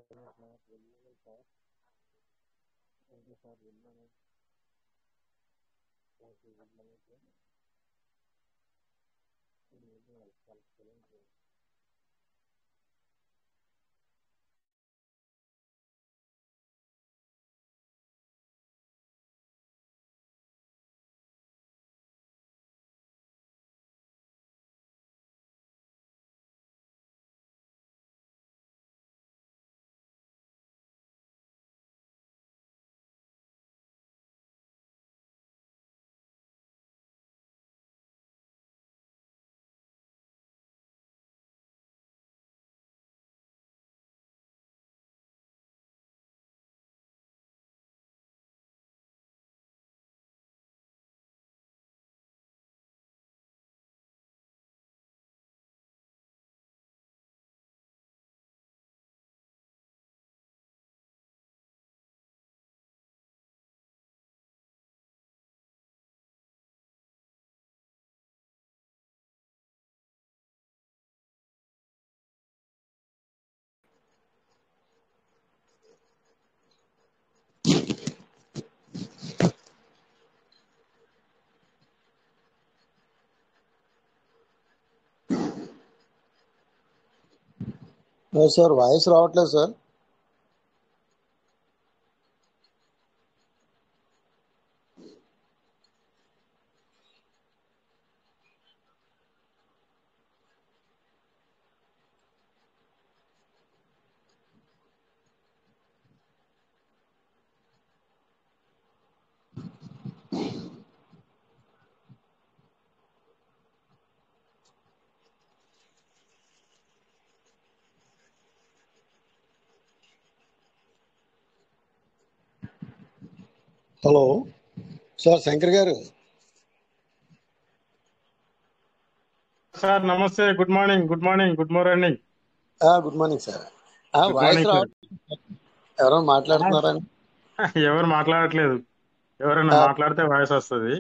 Good morning, sir. Thank you, sir. Good morning. Thank you. Good morning, sir. Good evening, welcome. Thank you. Sir voice రావట్లేదు sir. Hello sir, Shankar garu. Sir namaste. Good morning. Good morning. Good morning. Good morning sir. Good voice morning sir. ఎవరో మాట్లాడుతున్నారని. ఎవరు మాట్లాడట్లేదు. ఎవరైనా మాట్లాడితే voice వస్తుంది.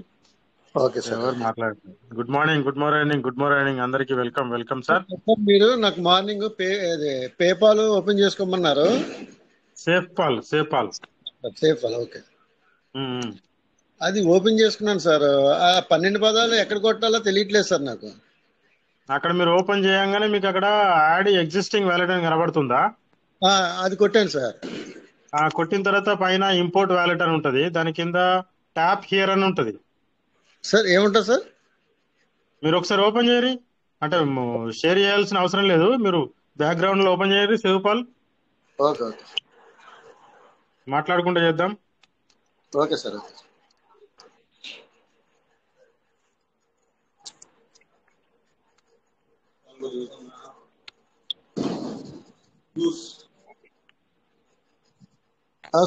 Okay sir. ఎవరు మాట్లాడట్లేదు. Good morning. Good morning. Good morning. అందరికి వెల్కమ్. Welcome sir. మీరు నాకు మార్నింగ్ పేపాల్ ఓపెన్ చేసుకోమన్నారు. SafePal. SafePal. SafePal. Okay. అది ఓపెన్ చేసుకున్నాను సార్. ఆ 12 పదాలు ఎక్కడ కొట్టాలో తెలియట్లేదు సార్ నాకు. అక్కడ మీరు ఓపెన్ చేయంగానే మీకు అక్కడ యాడ్ ఎగ్జిస్టింగ్ వ్యాలెట్ అని కనబడుతుందా? అది కొట్టాను సార్. కొట్టిన తర్వాత పైన ఇంపోర్ట్ వ్యాలెట్ అని ఉంటది. దాని కింద ట్యాప్ హియర్ అని ఉంటది సార్. ఏముంటుంది సార్? మీరు ఒకసారి ఓపెన్ చేయరి. అంటే షేర్ చేయాల్సిన అవసరం లేదు. మీరు బ్యాక్గ్రౌండ్ లో ఓపెన్ చేయరి. SafePal. ఓకే ఓకే మాట్లాడుకుంటూ చేద్దాం. Okay sir. Okay.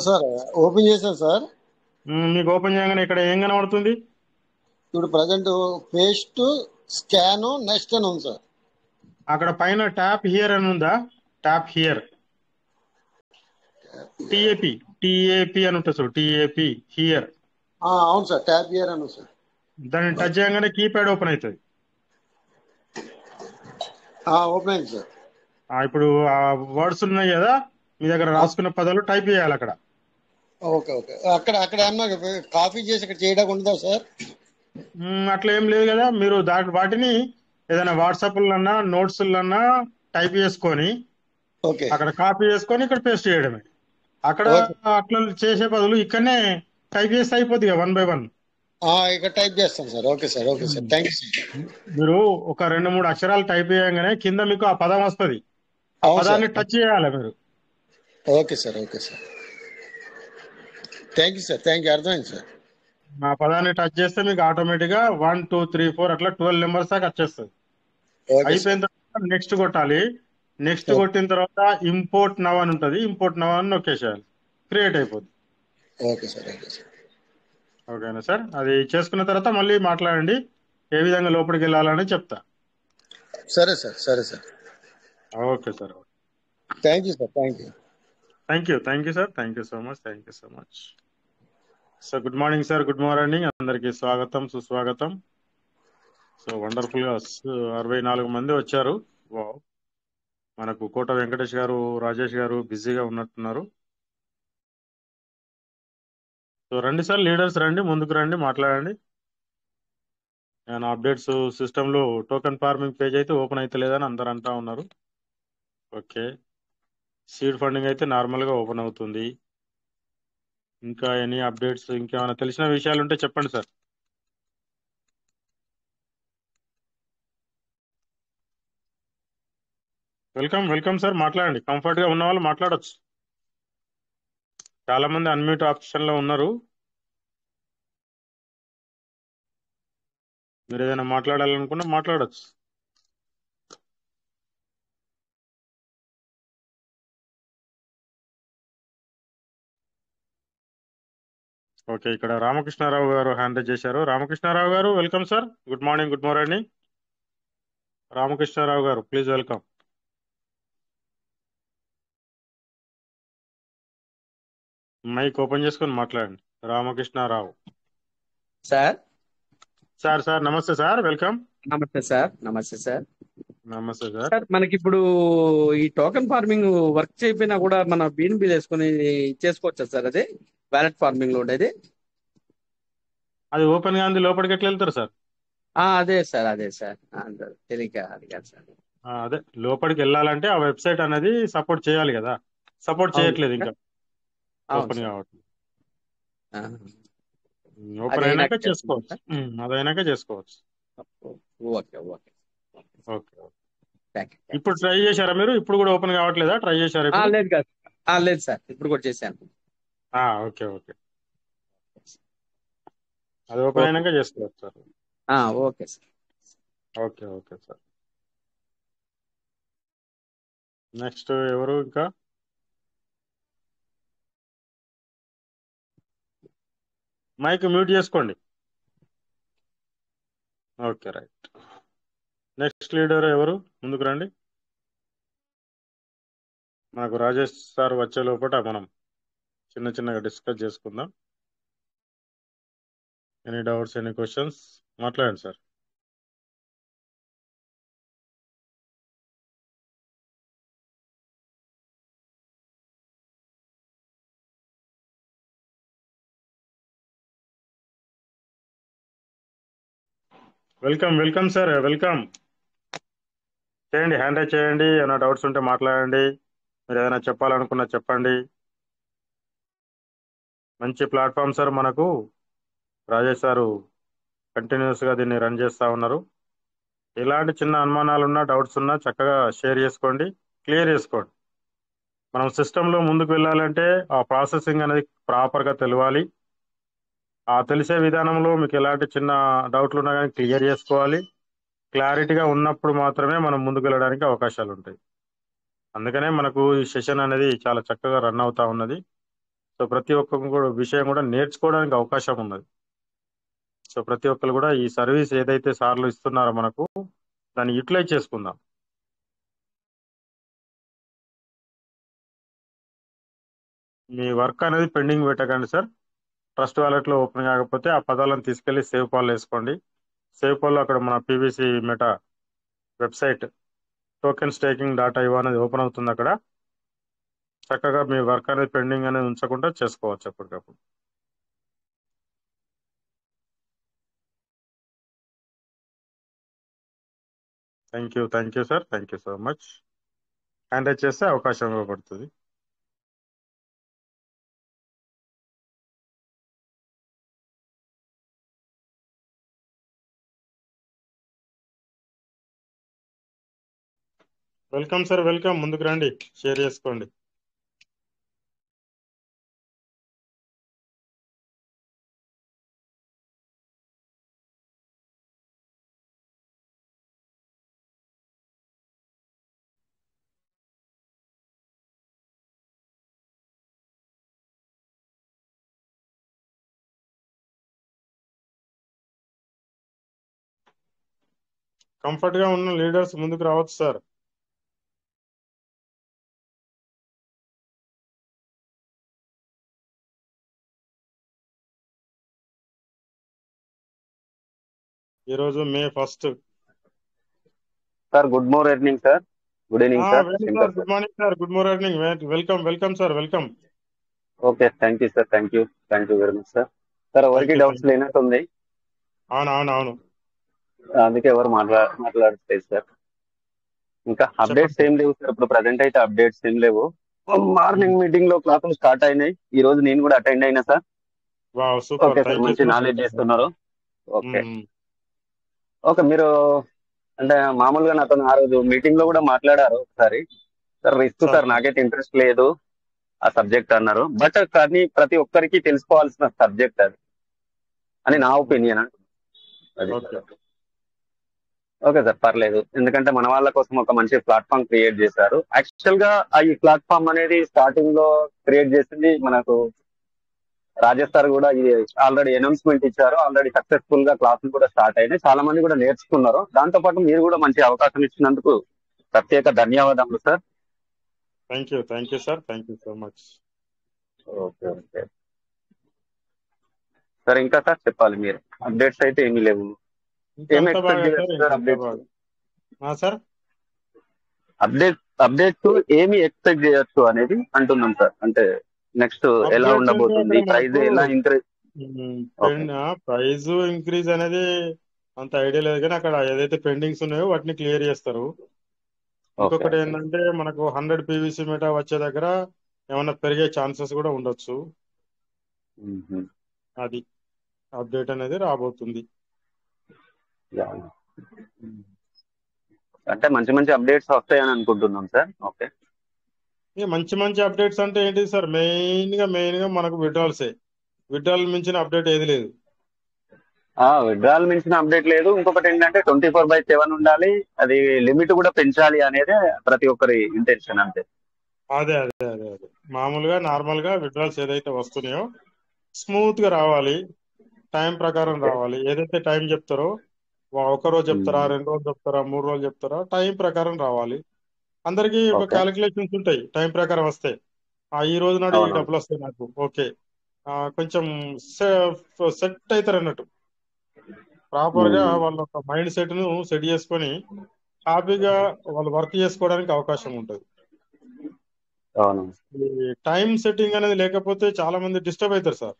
Sir open చేశాను సార్. మీకు ఓపెన్ చేయగానే ఇక్కడ ఏం కనబడుతుంది? ఇప్పుడు ప్రజెంట్ పేస్ట్, స్కాన్, నెక్స్ట్ అని ఉంది సార్. అక్కడ పైన ట్యాప్ హియర్ అని ఉందా? Tap here. టిఏపి టిఏపి అని ఉంటుంది సార్. టిఏపి హియర్. అవును సార్. ట్యాప్ హియర్ అని ఉంది సార్. దాన్ని టచ్ చేయగానే కీప్యాడ్ ఓపెన్ అవుతుంది. ఓపెన్ అయింది సార్. ఇప్పుడు ఆ వర్డ్స్ ఉన్నాయి కదా, మీ దగ్గర రాసుకున్న పదాలు టైప్ చేయాలి అక్కడ. Okay okay. అక్కడ అక్కడ ఏమన్నా కాపీ చేసి ఇక్కడ చేయడానికి ఉంటుందా సార్? అట్లా ఏం లేదు కదా. మీరు వాటిని ఏదైనా వాట్సాప్లన్నా నోట్స్లన్నా టైప్ చేసుకొని ఓకే అక్కడ కాపీ చేసుకొని ఇక్కడ పేస్ట్ చేయడమే. అక్కడ ఓకే. అట్లా చేసే బదులు ఇక్కడనే టైప్ చేస్తే అయిపోద్ది కదా, 1 by 1. ఇక్కడ టైప్ చేస్తాను sir. Okay sir. Okay sir. Thank you sir. మీరు ఒక 2-3 అక్షరాలు టైప్ చేయగానే కింద మీకు ఆ పదం వస్తుంది. ఆ అవును సార్. పదాన్ని టచ్ చేయాలి మీరు. Okay sir. Okay sir. Thank you sir. Thank you. అర్థమైంది సార్. ఆ పదాన్ని టచ్ చేస్తే మీకు ఆటోమేటిక్ గా 1 2 3 4 అట్లా 12 నెంబర్స్ దాకా వచ్చేస్తుంది. Okay sir. అయిపోయిన తర్వాత నెక్స్ట్ కొట్టాలి. నెక్స్ట్ కొట్టిన తర్వాత ఇంపోర్ట్ నవ్ అని ఉంటుంది. ఇంపోర్ట్ నవ్ అని నొక్కేసేయాలి. క్రియేట్ అయిపోద్ది. Okay sir. Okay sir. ఓకేనా సార్? అది చేసుకున్న తర్వాత మళ్ళీ మాట్లాడండి. ఏ విధంగా లోపలికి వెళ్ళాలని చెప్తా. సరే సార్. సరే sir. Okay sir. Thank you sir. Thank you. Thank you. Thank you sir. Thank you so much. Thank you so much. So good morning sir. Good morning. అందరికీ స్వాగతం, సుస్వాగతం. సో వండర్ఫుల్ గా 64 మంది వచ్చారు. వావ్. మనకు కోట వెంకటేష్ గారు, రాజేష్ గారు బిజీగా ఉన్నట్టున్నారు. సో రండి సార్, లీడర్స్ రండి, ముందుకు రండి, మాట్లాడండి. నేను అప్డేట్స్ సిస్టంలో టోకెన్ ఫార్మింగ్ పేజ్ అయితే ఓపెన్ అయితే లేదని అందరు అంటా ఉన్నారు. ఓకే, సీడ్ ఫండింగ్ అయితే నార్మల్గా ఓపెన్ అవుతుంది. ఇంకా ఎనీ అప్డేట్స్, ఇంకేమైనా తెలిసిన విషయాలు ఉంటే చెప్పండి సార్. వెల్కమ్ వెల్కమ్ సార్, మాట్లాడండి. కంఫర్ట్గా ఉన్న వాళ్ళు మాట్లాడొచ్చు. చాలా మంది అన్మ్యూట్ ఆప్షన్లో ఉన్నారు. మీరు ఏదైనా మాట్లాడాలనుకున్నా మాట్లాడొచ్చు. ఓకే, ఇక్కడ రామకృష్ణారావు గారు హ్యాండ్ రైజ్ చేశారు. Ramakrishnarao garu welcome sir. Good morning, good morning. Ramakrishnarao garu please welcome. Mike open చేసుకొని మాట్లాడండి. రామకృష్ణారావు సార్. సార్ నమస్తే సార్, వెల్కమ్. నమస్తే సార్. నమస్తే సార్. నమస్తే సార్. సార్ మనకి ఇప్పుడు ఈ టోకెన్ ఫార్మింగ్ వర్క్ చేయకపోయినా కూడా మన బీఎన్బి వేసుకొని చేసుకోవచ్చా సార్? అదే వ్యాలెట్ ఫార్మింగ్ లో ఉండేది. అది ఓపెన్ గా ఉంది, లోపలికి ఎట్లా వెళ్తారు సార్? అదే సార్, అదే సార్, తెలియక అడిగాను సార్. అదే లోపలికి వెళ్ళాలంటే ఆ వెబ్సైట్ అనేది సపోర్ట్ చేయాలి కదా. సపోర్ట్ అవును చేయట్లేదు ఇంకా, సార్. అవును ఓపెన్ సార్. కావట్లేదు. ఆ, ఓపెన్ అది అయినాక నాకు చేస్తున్నాను చేసుకోవచ్చు. సార్. అదైనాక చేసుకోవచ్చు. Okay okay. Okay, thank you. ఇప్పుడు ట్రై చేశారా మీరు? ఇప్పుడు కూడా ఓపెన్ కావట్లేదా? ట్రై చేశారా ఇప్పుడు? లేదు కాదు, లేదు సార్, ఇప్పుడు కూడా చేశాను. ఓకే ఓకే, అది ఓపెన్ ఓకే. అయినాక చేసుకోవచ్చు sir. Okay sir. Okay okay sir. Next ఎవరు ఇంకా? మైక్ మ్యూట్ చేసుకోండి. Okay right. నెక్స్ట్ లీడర్ ఎవరు? ముందుకు రండి. మనకు రాజేష్ సార్ వచ్చే లోపల మనం చిన్నగా డిస్కస్ చేసుకుందాం. ఎనీ డౌట్స్, ఎనీ క్వశ్చన్స్, మాట్లాడండి sir. Welcome welcome sir, welcome. చేయండి, హ్యాండ్ రైజ్ చేయండి. ఏమైనా డౌట్స్ ఉంటే మాట్లాడండి. మీరు ఏదైనా చెప్పాలనుకున్నా చెప్పండి. మంచి ప్లాట్ఫామ్ సార్ మనకు. రాజేష్ సారు కంటిన్యూస్గా దీన్ని రన్ చేస్తూ ఉన్నారు. ఎలాంటి చిన్న అనుమానాలు ఉన్నా, డౌట్స్ ఉన్నా చక్కగా షేర్ చేసుకోండి, క్లియర్ చేసుకోండి. మనం సిస్టంలో ముందుకు వెళ్ళాలంటే ఆ ప్రాసెసింగ్ అనేది ప్రాపర్గా తెలియాలి. ఆ తెలిసే విధానంలో మీకు ఎలాంటి చిన్న డౌట్లు ఉన్నా కానీ క్లియర్ చేసుకోవాలి. క్లారిటీగా ఉన్నప్పుడు మాత్రమే మనం ముందుకు వెళ్ళడానికి అవకాశాలు ఉంటాయి. అందుకనే మనకు ఈ సెషన్ అనేది చాలా చక్కగా రన్ అవుతా ఉన్నది. సో ప్రతి ఒక్క కూడా విషయం కూడా నేర్చుకోవడానికి అవకాశం ఉన్నది. సో ప్రతి ఒక్కరు కూడా ఈ సర్వీస్ ఏదైతే సార్లు ఇస్తున్నారో మనకు, దాన్ని యూటిలైజ్ చేసుకుందాం. మీ వర్క్ అనేది పెండింగ్ పెట్టకండి సార్. ట్రస్ట్ వాలెట్లో ఓపెన్ కాకపోతే ఆ పదాలను తీసుకెళ్లి సేవ్ పాల్ వేసుకోండి. సేవ్ పాల్లో అక్కడ మన PVC meta website token staking .io అనేది ఓపెన్ అవుతుంది. అక్కడ చక్కగా మీ వర్క్ అనేది పెండింగ్ అనేది ఉంచకుండా చేసుకోవచ్చు ఎప్పటికప్పుడు. Thank you sir, thank you so much. Hand raise చేస్తే అవకాశం ఇవ్వబడుతుంది. Welcome sir, welcome. ముందుకు రండి, షేర్ చేసుకోండి. కంఫర్ట్ గా ఉన్న లీడర్స్ ముందుకు రావచ్చు సార్. ఈరోజు May 1. Sir good morning sir. Good evening sir, Venu sir, Shankar good sir. Morning sir, good morning, welcome sir, welcome. Okay, thank you sir, thank you very much sir. Sir ఎవరికి thank doubts you. లేనట్టుంది, అవును అందుకే ఎవరు మాట్లాడట్లేదు sir. ఇంకా updates చెప్పండి. ఏం లేవు సార్, ఇప్పుడు ప్రజెంట్ అయితే అప్డేట్స్ ఏం లేవు. మార్నింగ్ మీటింగ్ లో క్లాసులు స్టార్ట్ అయినాయి, ఈ రోజు నేను కూడా అటెండ్ అయినా sir. Wow, super, okay sir, thank you మంచి సార్. నాలెడ్జ్ ఇస్తున్నారు. ఓకే ఓకే, మీరు అంటే మామూలుగా నాతో ఆ రోజు మీటింగ్ లో కూడా మాట్లాడారు ఒకసారి. సార్ రిస్క్ సార్, నాకైతే ఇంట్రెస్ట్ లేదు ఆ సబ్జెక్ట్ అన్నారు. బట్ కానీ ప్రతి ఒక్కరికి తెలుసుకోవాల్సిన సబ్జెక్ట్ అది అని నా ఒపీనియన్. అది ఓకే. ఓకే సార్, పర్లేదు. ఎందుకంటే మన వాళ్ళ కోసం ఒక మంచి ప్లాట్ఫామ్ క్రియేట్ చేశారు. యాక్చువల్ గా ఈ ప్లాట్ఫామ్ అనేది స్టార్టింగ్ లో క్రియేట్ చేసింది మనకు రాజేష్ సార్ కూడా ఇది ఆల్రెడీ అనౌన్స్మెంట్ ఇచ్చారు. ఆల్రెడీ సక్సెస్ఫుల్ గా క్లాసులు కూడా స్టార్ట్ అయినాయి, చాలా మంది కూడా నేర్చుకున్నారు. దాంతో పాటు మీరు కూడా మంచి అవకాశం ఇచ్చినందుకు ప్రత్యేక ధన్యవాదములు sir. Thank you sir, thank you so much. Okay okay sir, ఇంకా సార్ చెప్పాలి మీరు. అప్డేట్స్ అయితే ఏమీ లేవు. ఏం ఎక్స్పెక్ట్ చేయొచ్చు సార్ అప్డేట్స్? సార్ అప్డేట్స్ ఏమి ఎక్స్పెక్ట్ చేయొచ్చు అనేది అంటున్నాం సార్. అంటే నెక్స్ట్ ఎలా ఉండబోతుంది, ప్రైస్ ఎలా ఇంక్రీజ్? ప్రైజ్ ఇంక్రీజ్ అనేది అంత ఐడియా లేదు, కానీ అక్కడ ఏదైతే పెండింగ్స్ ఉన్నాయో వాటిని క్లియర్ చేస్తారు. ఇంకొకటి ఏంటంటే మనకు 100 PVC మీటా వచ్చే దగ్గర ఏమన్నా పెరిగే ఛాన్సెస్ కూడా ఉండొచ్చు. అది అప్డేట్ అనేది రాబోతుంది. అంటే మంచి మంచి అప్డేట్స్ వస్తాయని అనుకుంటున్నాం సార్. ఓకే, మంచి అప్డేట్స్ అంటే ఏంటి సార్? మెయిన్ గా మనకు విడ్రాల్ మించిన అప్డేట్ ఏది లేదు. విడ్రాల్ మించిన అప్డేట్ లేదు. ఇంకొకటి ఏంటంటే 24/7 ఉండాలి, అది లిమిట్ కూడా పెంచాలి అనేది ప్రతి ఒక్కరి ఇంటెన్షన్. అంతే. అదే మామూలుగా నార్మల్ గా విడ్రాల్స్ ఏదైతే వస్తున్నాయో స్మూత్ గా రావాలి, టైం ప్రకారం రావాలి. ఏదైతే టైం చెప్తారో, ఒక రోజు చెప్తారా, 2 రోజులు చెప్తారా, 3 రోజులు చెప్తారా, టైం ప్రకారం రావాలి. అందరికి ఒక క్యాలిక్యులేషన్స్ ఉంటాయి టైం ప్రకారం వస్తే. ఈ రోజు నాడు ఈ డబ్బులు వస్తాయి నాకు, ఓకే, కొంచెం సెట్ అవుతారు అన్నట్టు. ప్రాపర్ గా వాళ్ళ ఒక మైండ్ సెట్ ను సెట్ చేసుకొని హ్యాపీగా వాళ్ళు వర్క్ చేసుకోవడానికి అవకాశం ఉంటుంది. ఈ టైం సెట్టింగ్ అనేది లేకపోతే చాలా మంది డిస్టర్బ్ అవుతారు సార్.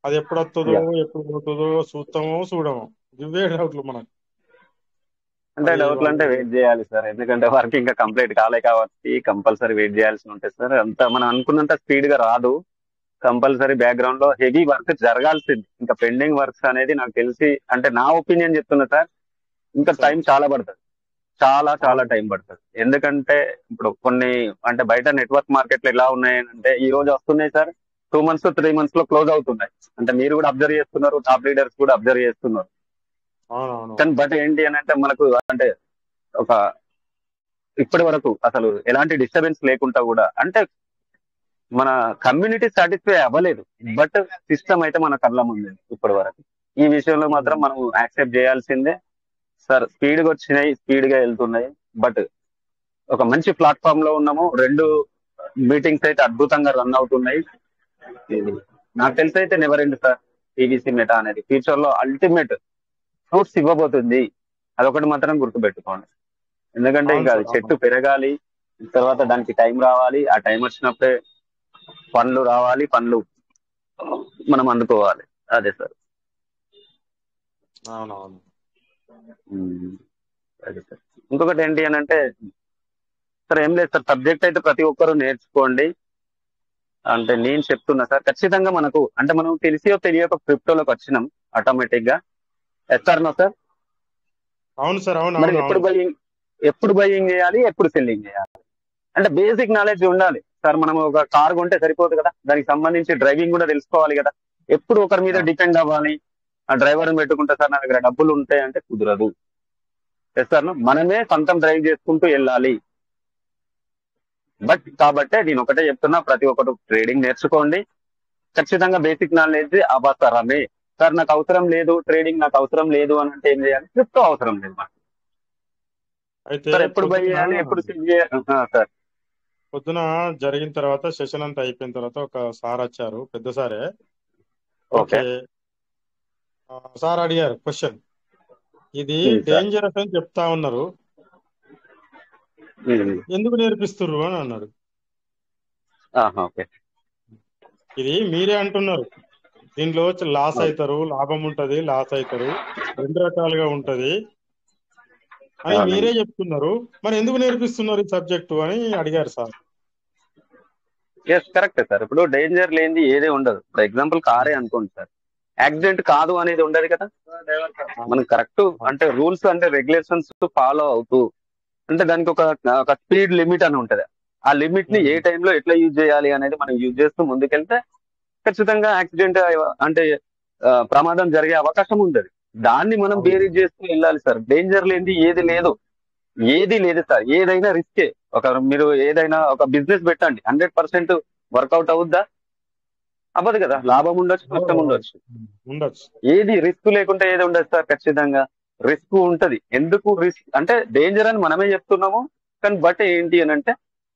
అది ఎప్పుడు వస్తుందో ఎప్పుడు పోతుందో చూడమో ఇవే డౌట్లు మనకు. అంటే డౌట్లు అంటే వెయిట్ చేయాలి సార్, ఎందుకంటే వర్క్ ఇంకా కంప్లీట్ కాలే కాబట్టి కంపల్సరీ వెయిట్ చేయాల్సి ఉంటుంది సార్. అంత మనం అనుకున్నంత స్పీడ్ గా రాదు. కంపల్సరీ బ్యాక్గ్రౌండ్ లో హెవీ వర్క్ జరగాల్సింది. ఇంకా పెండింగ్ వర్క్స్ అనేది నాకు తెలిసి, అంటే నా ఒపీనియన్ చెప్తున్నా సార్, ఇంకా టైం చాలా పడుతుంది, చాలా టైం పడుతుంది. ఎందుకంటే ఇప్పుడు కొన్ని అంటే బయట నెట్వర్క్ మార్కెట్లు ఎలా ఉన్నాయంటే ఈ రోజు వస్తున్నాయి సార్, 2 months 3 months లో క్లోజ్ అవుతున్నాయి. అంటే మీరు కూడా అబ్జర్వ్ చేస్తున్నారు, టాప్ లీడర్స్ కూడా అబ్జర్వ్ చేస్తున్నారు. కానీ బట్ ఏంటి అని అంటే మనకు అంటే ఒక ఇప్పటి వరకు అసలు ఎలాంటి డిస్టర్బెన్స్ లేకుండా కూడా, అంటే మన కమ్యూనిటీ సాటిస్ఫై అవ్వలేదు, బట్ సిస్టమ్ అయితే మన కళ్ళ ముందు ఇప్పటి వరకు. ఈ విషయంలో మాత్రం మనం యాక్సెప్ట్ చేయాల్సిందే సార్. స్పీడ్ గా వచ్చినాయి, స్పీడ్ గా వెళ్తున్నాయి, బట్ ఒక మంచి ప్లాట్ఫామ్ లో ఉన్నాము. 2 మీటింగ్స్ అయితే అద్భుతంగా రన్ అవుతున్నాయి. నాకు తెలిసి అయితే never end sir. PVC meta అనేది ఫ్యూచర్ లో అల్టిమేట్ ఫ్రూట్స్ ఇవ్వబోతుంది, అదొకటి మాత్రం గుర్తుపెట్టుకోండి. ఎందుకంటే ఇంకా అది చెట్టు పెరగాలి, తర్వాత దానికి టైం రావాలి, ఆ టైం వచ్చినప్పుడే పండ్లు రావాలి, పండ్లు మనం అందుకోవాలి. అదే సార్. అదే సార్. ఇంకొకటి ఏంటి అని అంటే సార్, ఏం లేదు సార్, సబ్జెక్ట్ అయితే ప్రతి ఒక్కరూ నేర్చుకోండి. అంటే నేను చెప్తున్నా సార్, ఖచ్చితంగా మనకు అంటే మనం తెలిసియో తెలియక క్రిప్టోలోకి వచ్చినాం ఆటోమేటిక్ గా. ఎస్తారనో సార్? అవును సార్, అవును. మరి ఎప్పుడు బయింగ్ చేయాలి, ఎప్పుడు సెల్లింగ్ చేయాలి అంటే బేసిక్ నాలెడ్జ్ ఉండాలి సార్. మనం ఒక కార్ కొంటే సరిపోదు కదా, దానికి సంబంధించి డ్రైవింగ్ కూడా తెలుసుకోవాలి కదా. ఎప్పుడు ఒకరి మీద డిపెండ్ అవ్వాలి, ఆ డ్రైవర్ని పెట్టుకుంటే సార్ నా దగ్గర డబ్బులు ఉంటాయి అంటే కుదరదు. సార్ మనమే సొంతం డ్రైవ్ చేసుకుంటూ వెళ్ళాలి. బట్ కాబట్టే నేను ఒకటే చెప్తున్నా, ప్రతి ఒక్కరు ట్రేడింగ్ నేర్చుకోండి. ఖచ్చితంగా బేసిక్ నాలెడ్జ్ అవసరమే సార్. నాకు అవసరం లేదు ట్రేడింగ్, నాకు అవసరం లేదు అని అంటే ఏం చేయాలి? క్రిప్టో అవసరం లేదు మాకు. సార్ ఎప్పుడు బై చేయాలి, ఎప్పుడు సెల్ చేయాలి సార్? పొద్దున జరిగిన తర్వాత సెషన్ అంతా అయిపోయిన తర్వాత ఒక సార్ వచ్చారు, పెద్ద సారే. ఓకే, సార్ అడిగారు క్వశ్చన్, ఇది డేంజరస్ అని చెప్తా ఉన్నారు, ఎందుకు నేర్పిస్తుర్రు అని అన్నాడు. ఓకే. ఇది మీరే అంటున్నారు, దీంట్లో లాస్ అవుతారు, లాభం ఉంటది, లాస్ అవుతారు, 2 రకాలుగా ఉంటది అని మీరే చెప్తున్నారు. మరి ఎందుకు నేర్పిస్తున్నారు ఈ సబ్జెక్టు అని అడిగారు సార్. ఎస్ కరెక్టే సార్. ఇప్పుడు డేంజర్ లేనిది ఏదే ఉండదు. ఫర్ ఎగ్జాంపుల్ కారే అనుకోండి సార్, యాక్సిడెంట్ కాదు అనేది ఉండదు కదా. మనం కరెక్ట్ అంటే రూల్స్ అంటే రెగ్యులేషన్స్ ఫాలో అవుతూ, అంటే దానికి ఒక స్పీడ్ లిమిట్ అని ఉంటది. ఆ లిమిట్ ని ఏ టైంలో ఎట్లా యూజ్ చేయాలి అనేది మనం యూజ్ చేస్తూ ముందుకెళ్తే ఖచ్చితంగా యాక్సిడెంట్ అంటే ప్రమాదం జరిగే అవకాశం ఉంటుంది. దాన్ని మనం బేరీజ్ చేస్తూ వెళ్ళాలి సార్. డేంజర్ లేనిది ఏది లేదు సార్. ఏదైనా రిస్కే. మీరు ఏదైనా ఒక బిజినెస్ పెట్టండి, 100% వర్కౌట్ అవుద్దా? అవ్వదు కదా. లాభం ఉండొచ్చు, నష్టం ఉండొచ్చు. ఏది రిస్క్ లేకుంటే ఏది ఉండదు సార్. ఖచ్చితంగా రిస్క్ ఉంటది. ఎందుకు రిస్క్ అంటే డేంజర్ అని మనమే చెప్తున్నాము, కానీ బట్ ఏంటి అని అంటే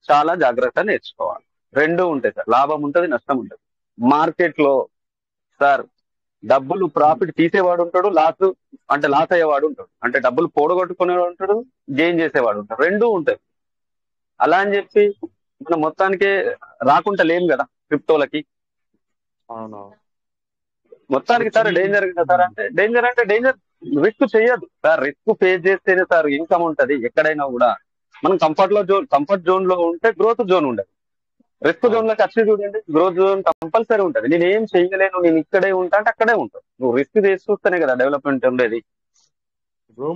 చాలా జాగ్రత్త నేర్చుకోవాలి. 2 ఉంటాయి సార్. లాభం ఉంటది, నష్టం ఉంటది. మార్కెట్ లో సార్ డబ్బులు ప్రాఫిట్ తీసేవాడు ఉంటాడు, లాస్ అయ్యేవాడు ఉంటాడు. అంటే డబ్బులు పోడగొట్టుకునేవాడు ఉంటాడు, గెయిన్ చేసేవాడు ఉంటాడు. 2 ఉంటాయి. అలా అని చెప్పి మనం మొత్తానికి రాకుండా లేం కదా క్రిప్టోలకి. మొత్తానికి సార్ డేంజర్ కదా సార్. అంటే డేంజర్ రిస్క్ చేయదు సార్. రిస్క్ ఫేస్ చేస్తేనే సార్ ఇన్కమ్ ఉంటది. ఎక్కడైనా కూడా మనం కంఫర్ట్ జోన్ లో ఉంటే గ్రోత్ జోన్ ఉండదు. రిస్క్ జోన్ లోకి వచ్చి చూడండి, గ్రోత్ జోన్ కంపల్సరీ ఉంటది. నేనేం చేయలేను, నేను ఇక్కడే ఉంటా అంటే అక్కడే ఉంటాను. నువ్వు రిస్క్ చేసి చూస్తేనే కదా డెవలప్మెంట్ ఉండేది. ఇప్పుడు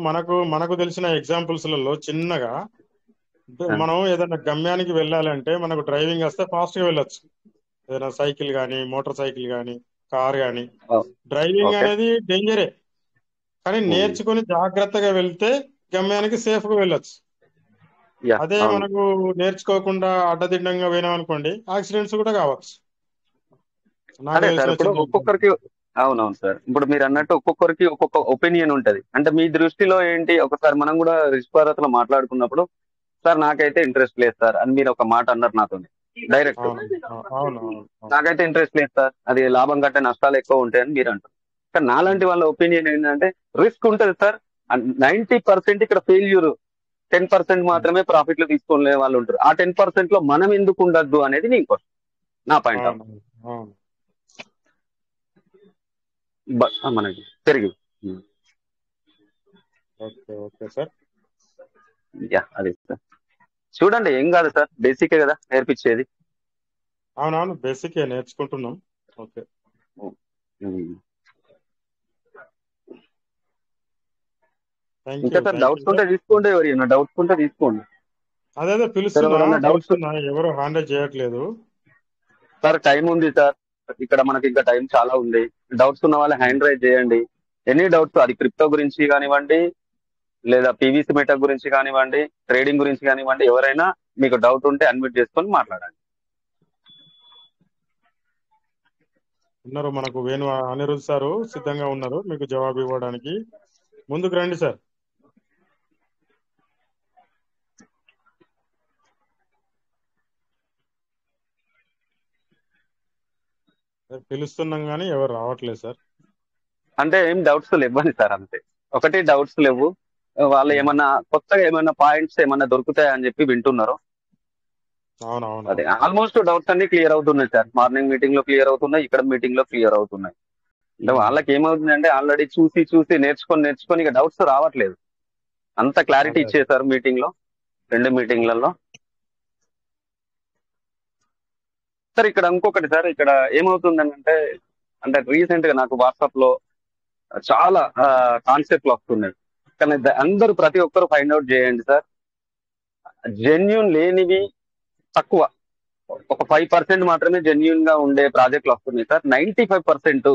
మనకు తెలిసిన ఎగ్జాంపుల్స్ లలో చిన్నగా, మనం ఏదైనా గమ్యానికి వెళ్ళాలంటే మనకు డ్రైవింగ్ వస్తే ఫాస్ట్ గా వెళ్ళొచ్చు. ఏదైనా సైకిల్ గానీ, మోటార్ సైకిల్ గానీ, కార్ గానీ. డ్రైవింగ్ అనేది డేంజరే, కానీ నేర్చుకుని జాగ్రత్తగా వెళ్తే గమ్యానికి సేఫ్ గా వెళ్ళొచ్చు. అదే మనకు నేర్చుకోకుండా అడ్డదిడ్డంగా పోయినాం అనుకోండి, యాక్సిడెంట్స్ కూడా కావచ్చు. అదే సార్. ఇప్పుడు ఒక్కొక్కరికి అవునవును సార్. ఇప్పుడు మీరు అన్నట్టు ఒక్కొక్కరికి ఒక్కొక్క ఒపీనియన్ ఉంటది. అంటే మీ దృష్టిలో ఏంటి? ఒకసారి మనం కూడా రిష్పారత్లో మాట్లాడుకున్నప్పుడు, సార్ నాకైతే ఇంట్రెస్ట్ లేదు సార్ అని మీరు ఒక మాట అన్నారు నాతో డైరెక్ట్. నాకైతే ఇంట్రెస్ట్ లేదు సార్, అది లాభం కంటే నష్టాలు ఎక్కువ ఉంటాయని మీరు అంటారు. కానీ నాలాంటి వాళ్ళ ఒపీనియన్ ఏంటంటే రిస్క్ ఉంటది సార్. 90% ఇక్కడ ఫెయిల్యూర్, 10% మాత్రమే ప్రాఫిట్లు తీసుకునే వాళ్ళు ఉంటారు. ఆ 10% లో మనం ఎందుకు ఉండద్దు అనేది నీ క్వశ్చన్, నా పాయింట్ ఆఫ్ మనకి పెరిగి. అదే సార్. చూడండి, ఏం కాదు సార్, బేసికే కదా నేర్పించేది. అవునవును, బేసికే నేర్చుకుంటున్నాం. ఓకే, ఇంకా సార్ డౌట్స్ ఉంటే తీసుకోండి. ఎవరైనా డౌట్స్ ఉంటే తీసుకోండి. అదే పిలుస్తున్నా, ఎవరు హ్యాండిల్ చేయట్లేదు సార్. టైం ఉంది సార్, ఇక్కడ మనకి ఇంకా టైం చాలా ఉంది. డౌట్స్ ఉన్న వాళ్ళు హ్యాండ్ రైజ్ చేయండి. ఎనీ డౌట్స్, అది క్రిప్టో గురించి కానివ్వండి, లేదా పీవీసీ మెటా గురించి కానివ్వండి, ట్రేడింగ్ గురించి కానివ్వండి, ఎవరైనా మీకు డౌట్ ఉంటే అన్మ్యూట్ చేసుకొని మాట్లాడండి. ఉన్నారు మనకు వేణు అనిరుద్ సారు సిద్ధంగా ఉన్నారు మీకు జవాబు ఇవ్వడానికి. ముందుకు రండి సార్. పిలుస్తున్నాం కానీ ఎవరు రావట్లేదు సార్. అంటే ఏం డౌట్స్ లేవని సార్, అంతే. ఒకటి డౌట్స్ లేవు. వాళ్ళు ఏమన్నా కొత్తగా ఏమైనా పాయింట్స్ ఏమన్నా దొరుకుతాయని చెప్పి వింటున్నారు. అవునవును, అదే ఆల్మోస్ట్ డౌట్స్ అన్ని క్లియర్ అవుతున్నాయి సార్. మార్నింగ్ మీటింగ్ లో క్లియర్ అవుతున్నాయి, ఇక్కడ మీటింగ్ లో క్లియర్ అవుతున్నాయి. అంటే వాళ్ళకి ఏమవుతుందంటే ఆల్రెడీ చూసి నేర్చుకొని ఇక డౌట్స్ రావట్లేదు. అంత క్లారిటీ ఇచ్చేసారు మీటింగ్ లో, 2 మీటింగ్లలో. సార్ ఇక్కడ ఇంకొకటి సార్, ఇక్కడ ఏమవుతుందంటే, అంటే రీసెంట్ గా నాకు వాట్సాప్ లో చాలా కాన్సెప్ట్లు వస్తున్నాయి. కానీ అందరూ ప్రతి ఒక్కరు ఫైండ్ అవుట్ చేయండి సార్. జెన్యూన్ లేనివి తక్కువ, ఒక 5% మాత్రమే జెన్యూన్ గా ఉండే ప్రాజెక్టులు వస్తున్నాయి సార్. 95%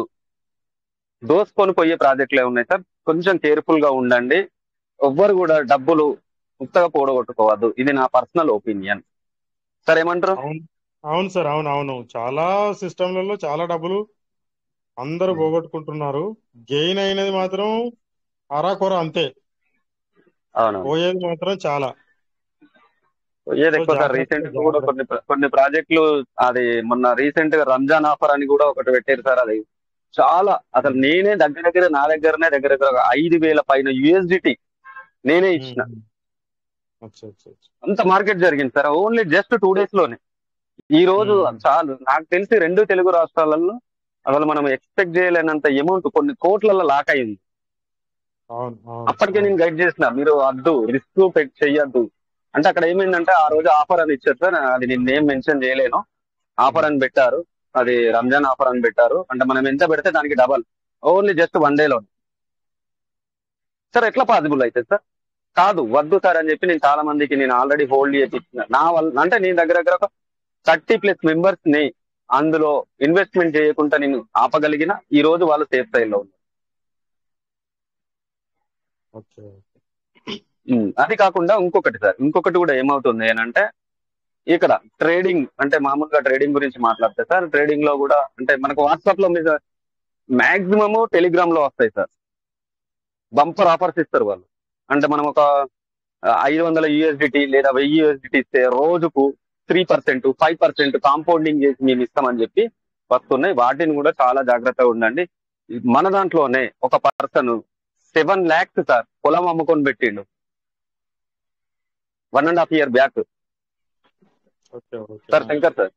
దోసుకొని పోయే ప్రాజెక్టులే ఉన్నాయి సార్. కొంచెం కేర్ఫుల్ గా ఉండండి. ఎవ్వరు కూడా డబ్బులు ముక్తగా పోడగొట్టుకోవద్దు. ఇది నా పర్సనల్ ఒపీనియన్ సార్. ఏమంటారు? అవును సార్, అవునవును. చాలా సిస్టంలలో చాలా డబ్బులు అందరూ పోగొట్టుకుంటున్నారు. గెయిన్ అయినది మాత్రం అరాకొర, అంతే. పోయేది మాత్రం చాలా. పోయేది ఎక్కువ సార్. రీసెంట్ గా కూడా కొన్ని ప్రాజెక్టులు, అది మొన్న రీసెంట్ గా రంజాన్ ఆఫర్ అని కూడా ఒకటి పెట్టారు సార్. అది చాలా, అసలు నేనే నా దగ్గరనే దగ్గర 5,000 పైన USDT నేనే ఇచ్చిన. అచ్చా అచ్చా అచ్చా. అంత మార్కెట్ జరిగింది సార్ ఓన్లీ జస్ట్ 2 days లోనే. ఈ రోజు చాలు నాకు తెలిసి 2 తెలుగు రాష్ట్రాలలో అసలు మనం ఎక్స్పెక్ట్ చేయలేనంత అమౌంట్ కొన్ని కోట్లలో లాక్ అయింది. అవును అవును అప్పటికే అవును. నేను గైడ్ చేసిన, మీరు వద్దు రిస్క్ చెయ్యొద్దు అంటే. అక్కడ ఏమైందంటే ఆ రోజు ఆఫర్ అని ఇచ్చారు సార్, అది నేను నేమ్ మెన్షన్ చేయలేను. ఆఫర్ అని పెట్టారు, అది రంజాన్ ఆఫర్ అని పెట్టారు. అంటే మనం ఎంత పెడితే దానికి డబల్, ఓన్లీ జస్ట్ 1 day లో. సార్ ఎట్లా పాసిబుల్ అవుతుంది సార్? కాదు వద్దు సార్ అని చెప్పి నేను చాలా మందికి నేను ఆల్రెడీ హోల్డ్ చేయించిన. నా వల్ల అంటే నేను దగ్గర ఒక 30+ మెంబర్స్ ని అందులో ఇన్వెస్ట్మెంట్ చేయకుండా నేను ఆపగలిగిన ఈ రోజు వాళ్ళు సేఫ్ సైడ్ లో ఉన్నారు. ఓకే. అది కాకుండా ఇంకొకటి సార్, ఇంకొకటి కూడా ఏమవుతుంది అని అంటే, ఇక్కడ ట్రేడింగ్ అంటే మామూలుగా ట్రేడింగ్ గురించి మాట్లాడితే సార్, ట్రేడింగ్ లో కూడా అంటే మనకు వాట్సాప్ లో మీద మాక్సిమం టెలిగ్రామ్ లో వస్తాయి సార్. బంపర్ ఆఫర్స్ ఇస్తారు వాళ్ళు. అంటే మనం ఒక 500 USDT లేదా 1000 USDT ఇస్తే రోజుకు 3%, 5% కాంపౌండింగ్ చేసి మేము ఇస్తామని చెప్పి వస్తున్నాయి. వాటిని కూడా చాలా జాగ్రత్తగా ఉండండి. మన దాంట్లోనే ఒక పర్సన్ 7 lakhs సార్ పొలం అమ్ముకొని పెట్టిండు 1.5 year back. Okay okay. Sir Shankar sir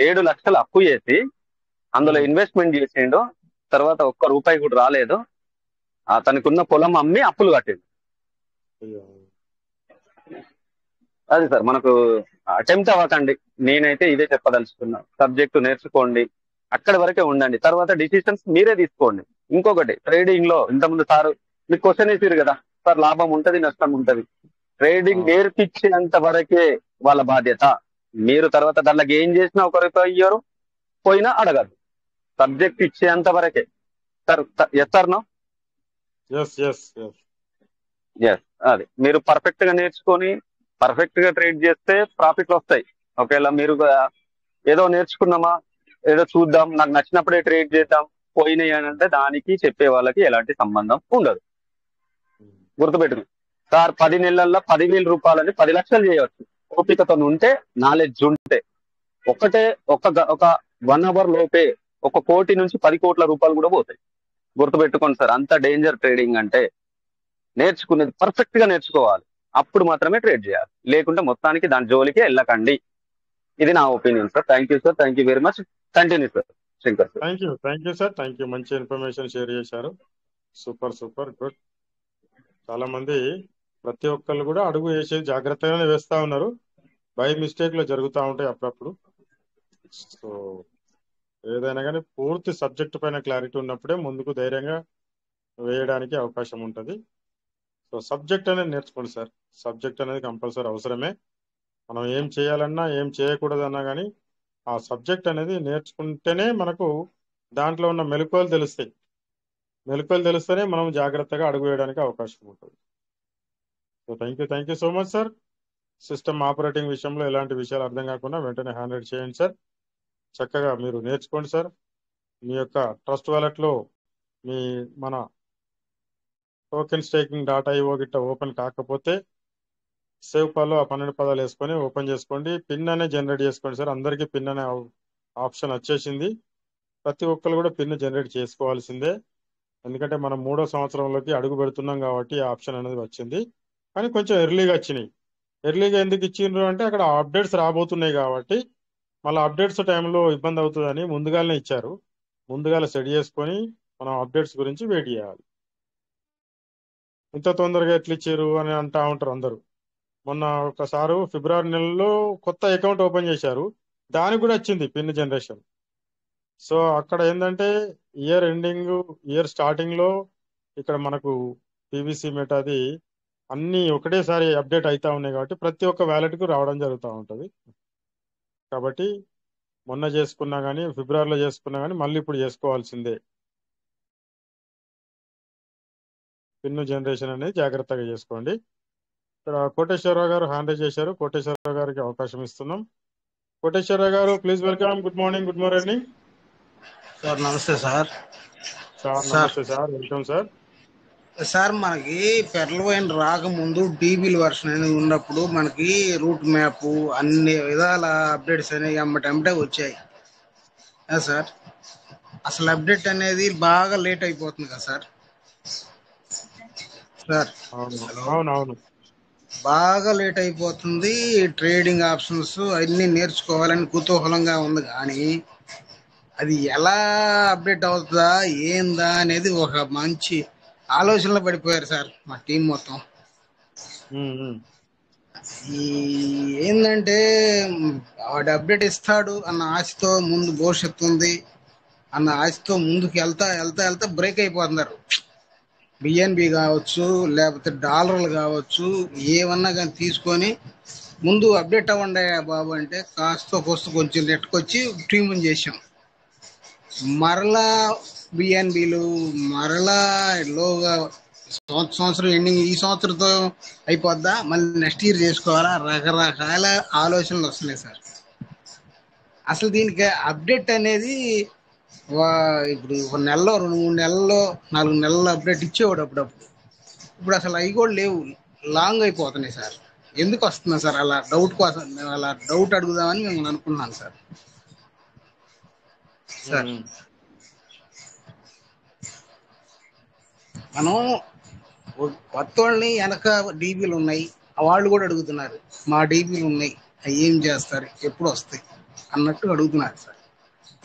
7 లక్షలు అప్పు చేసి అందులో ఇన్వెస్ట్మెంట్ చేసిండు. తర్వాత ఒక్క రూపాయి కూడా రాలేదు. అతనికి ఉన్న పొలం అమ్మి అప్పులు కట్టిండు. అది సార్ మనకు అటెంప్ట్ అవ్వకండి. నేనైతే ఇదే చెప్పదలుచుకున్నా. సబ్జెక్టు నేర్చుకోండి, అక్కడి వరకే ఉండండి. తర్వాత డిసిషన్స్ మీరే తీసుకోండి. ఇంకొకటి ట్రేడింగ్ లో ఇంతకుముందు సార్ మీకు క్వశ్చన్ వేసారు కదా సార్, లాభం ఉంటది నష్టం ఉంటది. ట్రేడింగ్ నేర్పించేంత వరకే వాళ్ళ బాధ్యత. మీరు తర్వాత దాంట్లోకి ఏం చేసినా 1 రూపాయి ఇయ్యరు, పోయినా అడగదు. సబ్జెక్ట్ ఇచ్చేంత వరకే సార్. Yes sir no? అది మీరు పర్ఫెక్ట్ గా నేర్చుకొని పర్ఫెక్ట్ గా ట్రేడ్ చేస్తే ప్రాఫిట్లు వస్తాయి. ఒకవేళ మీరు ఏదో నేర్చుకున్నామా, ఏదో చూద్దాం, నాకు నచ్చినప్పుడే ట్రేడ్ చేద్దాం, పోయినాయి అని అంటే దానికి చెప్పే వాళ్ళకి ఎలాంటి సంబంధం ఉండదు. గుర్తుపెట్టుకుని సార్, 10 నెలల్లో 10,000 రూపాయలని 10 లక్షలు చేయవచ్చు. ఓపికతో ఉంటే, నాలెడ్జ్ ఉంటే. ఒక 1 hour లోపే 1 కోటి నుంచి 10 కోట్ల రూపాయలు కూడా పోతాయి. గుర్తుపెట్టుకోండి సార్, అంత డేంజర్ ట్రేడింగ్ అంటే. నేర్చుకునేది పర్ఫెక్ట్ గా నేర్చుకోవాలి, అప్పుడు మాత్రమే ట్రేడ్ చేయాలి. లేకుంటే మొత్తానికి దాని జోలికి వెళ్ళకండి. ఇది నా opinion sir. Thank you sir, thank you very much. Continue sir Shankar sir. Thank you sir, thank you. మంచి ఇన్ఫర్మేషన్ షేర్ చేశారు. Super super good. చాలా మంది ప్రతి ఒక్కళ్ళు కూడా అడుగు వేసేది జాగ్రత్తగానే వేస్తా ఉన్నారు. బై మిస్టేక్ లో జరుగుతూ ఉంటాయి అప్పుడప్పుడు. సో ఏదైనా కానీ పూర్తి సబ్జెక్ట్ పైన క్లారిటీ ఉన్నప్పుడే ముందుకు ధైర్యంగా వేయడానికి అవకాశం ఉంటుంది. సో సబ్జెక్ట్ అనేది నేర్చుకోండి సార్. సబ్జెక్ట్ అనేది కంపల్సరీ అవసరమే. మనం ఏం చేయాలన్నా ఏం చేయకూడదన్నా కానీ ఆ సబ్జెక్ట్ అనేది నేర్చుకుంటేనే మనకు దాంట్లో ఉన్న మెలకువలు తెలుస్తాయి. మెలకువలు తెలిస్తేనే మనం జాగ్రత్తగా అడుగు వేయడానికి అవకాశం ఉంటుంది. So thank you so much sir. System operating విషయంలో ఎలాంటి విషయాలు అర్థం కాకుండా వెంటనే హ్యాండ్ రైట్ చేయండి సార్. చక్కగా మీరు నేర్చుకోండి సార్. మీ యొక్క ట్రస్ట్ వాలెట్లో మన టోకెన్ స్టేకింగ్ .io గిట్ట ఓపెన్ కాకపోతే సేవ్ పాలో ఆ 12 పదాలు వేసుకొని ఓపెన్ చేసుకోండి. పిన్ అనే జనరేట్ చేసుకోండి సార్. అందరికీ పిన్ అనే ఆప్షన్ వచ్చేసింది. ప్రతి ఒక్కరు కూడా పిన్ జనరేట్ చేసుకోవాల్సిందే. ఎందుకంటే మనం 3వ సంవత్సరంలోకి అడుగు పెడుతున్నాం కాబట్టి ఆ ఆప్షన్ అనేది వచ్చింది. కానీ కొంచెం ఎర్లీగా వచ్చినాయి. ఎర్లీగా ఎందుకు ఇచ్చిండ్రు అంటే అక్కడ అప్డేట్స్ రాబోతున్నాయి కాబట్టి మళ్ళీ అప్డేట్స్ టైంలో ఇబ్బంది అవుతుందని ముందుగానే ఇచ్చారు. ముందుగానే సెట్ చేసుకొని మనం అప్డేట్స్ గురించి వెయిట్ చేయాలి. ఇంత తొందరగా ఎట్లా ఇచ్చారు అని అంటా ఉంటారు అందరూ. మొన్న ఒకసారి ఫిబ్రవరి నెలలో కొత్త అకౌంట్ ఓపెన్ చేశారు, దానికి కూడా వచ్చింది పిన్ జనరేషన్. సో అక్కడ ఏంటంటే ఇయర్ ఎండింగ్, ఇయర్ స్టార్టింగ్ లో ఇక్కడ మనకు పీవీసీ మెటాది అన్ని ఒకటేసారి అప్డేట్ అవుతా ఉన్నాయి కాబట్టి ప్రతి ఒక్క వ్యాలెట్కు రావడం జరుగుతూ ఉంటుంది. కాబట్టి మొన్న చేసుకున్నా కానీ ఫిబ్రవరిలో చేసుకున్నా కానీ మళ్ళీ ఇప్పుడు చేసుకోవాల్సిందే. పిన్ జనరేషన్ అనేది జాగ్రత్తగా చేసుకోండి. ఇక్కడ కోటేశ్వరరావు గారు హ్యాండ్ రైజ్ చేశారు. కోటేశ్వరరావు గారికి అవకాశం ఇస్తున్నాం. కోటేశ్వరరావు గారు please welcome. Good morning. Good morning sir. నమస్తే సార్. నమస్తే సార్, వెల్కమ్ సార్. సార్ మనకి పెర్ల్ వైన్ రాకముందు డీబీల్ వర్షన్ అనేది ఉన్నప్పుడు మనకి రూట్ మ్యాప్ అన్ని విధాల అప్డేట్స్ అనేవి అమ్మటంటే వచ్చాయి సార్. అసలు అప్డేట్ అనేది బాగా లేట్ అయిపోతుంది కదా సార్. అవును. బాగా లేట్ అయిపోతుంది. ట్రేడింగ్ ఆప్షన్స్ అన్ని నేర్చుకోవాలని కుతూహలంగా ఉంది, కానీ అది ఎలా అప్డేట్ అవుతుందా ఏందా అనేది ఒక మంచి ఆలోచనలో పడిపోయారు సార్ మా టీం మొత్తం. ఈ ఏంటంటే వాడు అప్డేట్ ఇస్తాడు అన్న ఆశతో, ముందు భవిష్యత్తు ఉంది అన్న ఆశతో ముందుకు వెళ్తా వెళ్తా వెళ్తా బ్రేక్ అయిపోతున్నారు. బిఎన్బి కావచ్చు, లేకపోతే డాలర్లు కావచ్చు, ఏమన్నా కానీ తీసుకొని ముందు అప్డేట్ అవ్వండి బాబు అంటే కాస్త కోస్త కొంచెం నెట్టుకొచ్చి టీమ్ చేసాం. మరలా బిఎన్బిలు మరలా లోగా సంవత్సరం ఎండింగ్ ఈ సంవత్సరంతో అయిపోద్దా, మళ్ళీ నెక్స్ట్ ఇయర్ చేసుకోవాలా, రకరకాల ఆలోచనలు వస్తున్నాయి సార్. అసలు దీనికి అప్డేట్ అనేది ఇప్పుడు ఒక నెలలో 2-3 నెలల్లో 4 నెలల్లో అప్డేట్ ఇచ్చేవాడు అప్పుడప్పుడు. ఇప్పుడు అసలు అవి కూడా లేవు, లాంగ్ అయిపోతున్నాయి సార్. ఎందుకు వస్తున్నా సార్ అలా డౌట్ కోసం, అలా డౌట్ అడుగుదామని మేము అనుకున్నాను సార్. సార్ మనం కొత్త వాళ్ళని వెనక డీబీలు ఉన్నాయి, వాళ్ళు కూడా అడుగుతున్నారు మా డీబీలు ఉన్నాయి అవి ఏం చేస్తారు, ఎప్పుడు వస్తాయి అన్నట్టు అడుగుతున్నారు సార్.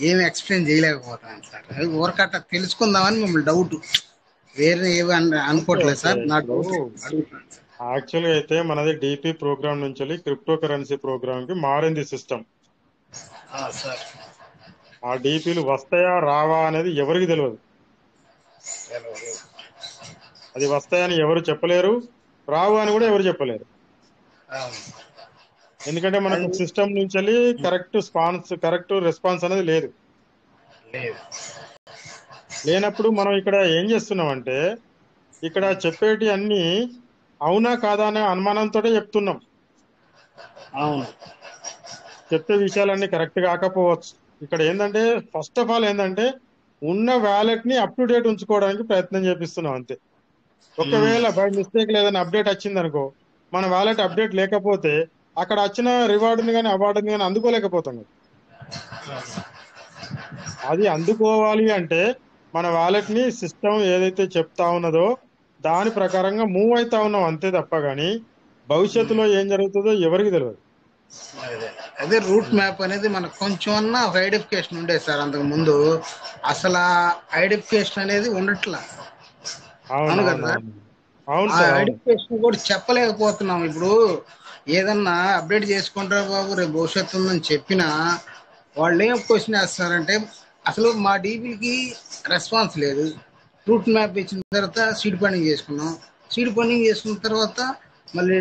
ఏమి ఎక్స్ప్లెయిన్ చేయలేకపోతున్నాను సార్. అది ఊరకట్ట తెలుసుకుందామని మిమ్మల్ని డౌట్, వేరే ఏమి అనుకోవట్లేదు సార్. నా డౌట్ అడుగుతున్నాను సార్. యాక్చువల్గా అయితే మనది డిపి ప్రోగ్రామ్ నుంచి క్రిప్టో కరెన్సీ ప్రోగ్రామ్ కి మారింది సిస్టమ్. సార్ ఆ డిపిలు వస్తాయా రావా అనేది ఎవరికి తెలియదు. అది వస్తాయని ఎవరు చెప్పలేరు, రావు అని కూడా ఎవరు చెప్పలేరు. ఎందుకంటే మనకు సిస్టమ్ నుంచి కరెక్ట్ రెస్పాన్స్ అనేది లేదు. లేనప్పుడు మనం ఇక్కడ ఏం చేస్తున్నామంటే ఇక్కడ చెప్పేటి అన్ని అవునా కాదా అనే అనుమానంతో చెప్తున్నాం. చెప్పే విషయాలన్నీ కరెక్ట్ కాకపోవచ్చు. ఇక్కడ ఏంటంటే ఫస్ట్ ఆఫ్ ఆల్ ఏంటంటే ఉన్న వ్యాలెట్ ని అప్ టు డేట్ ఉంచుకోవడానికి ప్రయత్నం చేపిస్తున్నాం అంతే. ఒకవేళ బై మిస్టేక్ లేదని అప్డేట్ వచ్చింది అనుకో, మన వ్యాలెట్ అప్డేట్ లేకపోతే అక్కడ వచ్చిన రివార్డుని కానీ అవార్డుని కానీ అందుకోలేకపోతాం. అది అందుకోవాలి అంటే మన వ్యాలెట్ ని సిస్టమ్ ఏదైతే చెప్తా ఉన్నదో దాని ప్రకారంగా మూవ్ అవుతా ఉన్నాం అంతే తప్ప కానీ భవిష్యత్తులో ఏం జరుగుతుందో ఎవరికి తెలియదు. అదే రూట్ మ్యాప్ అనేది మనకు కొంచెం అన్నా ఒక ఐడెంటిఫికేషన్ ఉండేది సార్. అంతకు ముందు అసలు ఐడెంటిఫికేషన్ అనేది ఉండట్లా. అవును కదా, ఆ ఐడెంటిఫికేషన్ కూడా చెప్పలేకపోతున్నాం. ఇప్పుడు ఏదన్నా అప్డేట్ చేసుకుంటారు బాబు రేపు భవిష్యత్తు ఉందని చెప్పినా వాళ్ళు ఏం క్వశ్చన్ వేస్తారంటే అసలు మా డీబీకి రెస్పాన్స్ లేదు, రూట్ మ్యాప్ ఇచ్చిన తర్వాత సీడ్ ఫండింగ్ చేసుకున్నాం, సీడ్ ఫండింగ్ చేసుకున్న తర్వాత మళ్ళీ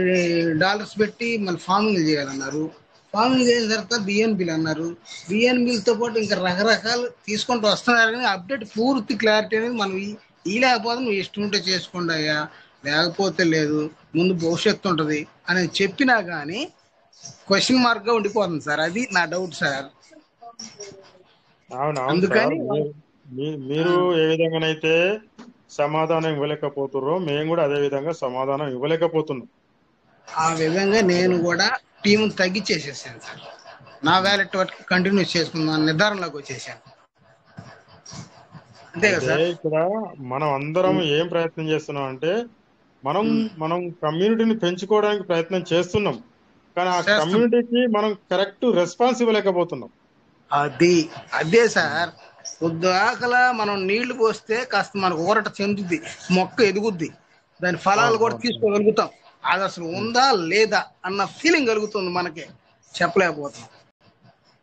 డాలర్స్ పెట్టి మళ్ళీ ఫార్మింగ్ చేయాలన్నారు, ఫార్మింగ్ చేసిన తర్వాత బిఎన్బిలు అన్నారు, బిఎన్బిలతో పాటు ఇంకా రకరకాలు తీసుకుంటూ వస్తున్నారు. కానీ అప్డేట్ పూర్తి క్లారిటీ అనేది మనం ఈ లేకపోతే నువ్వు ఇష్టం ఉంటే చేసుకోండి అయ్యా, లేకపోతే లేదు, ముందు భవిష్యత్తు ఉంటుంది అని చెప్పినా కానీ క్వశ్చన్ మార్క్గా ఉండిపోతుంది సార్. అది నా డౌట్ సార్. అవునవును సార్, మీరు ఏ విధంగానైతే సమాధానం ఇవ్వలేకపోతుర్రో మేము కూడా అదే విధంగా సమాధానం ఇవ్వలేకపోతున్నాం. ఆ విధంగా నేను కూడా టీం తగ్గించేసేసాను సార్. నా వ్యాలెట్ వరకు కంటిన్యూ చేసుకుందాం నిర్ధారణలోకి వచ్చేసాను. అంతే కదా సార్. ఇక్కడ మనం అందరం ఏం ప్రయత్నం చేస్తున్నాం అంటే మనం కమ్యూనిటీని పెంచుకోవడానికి ప్రయత్నం చేస్తున్నాం, కానీ ఆ కమ్యూనిటీకి మనం కరెక్ట్ రెస్పాన్స్ ఇవ్వలేకపోతున్నాం. అదే సార్, పొద్దుఆకల మనం నీళ్లు పోస్తే కాస్త మనకు ఊరట చెందుద్ది, మొక్క ఎదుగుద్ది, దాని ఫలాలు కూడా తీసుకోగలుగుతాం. అది అసలు ఉందా లేదా అన్న ఫీలింగ్ కలుగుతుంది మనకి, చెప్పలేకపోతున్నాం.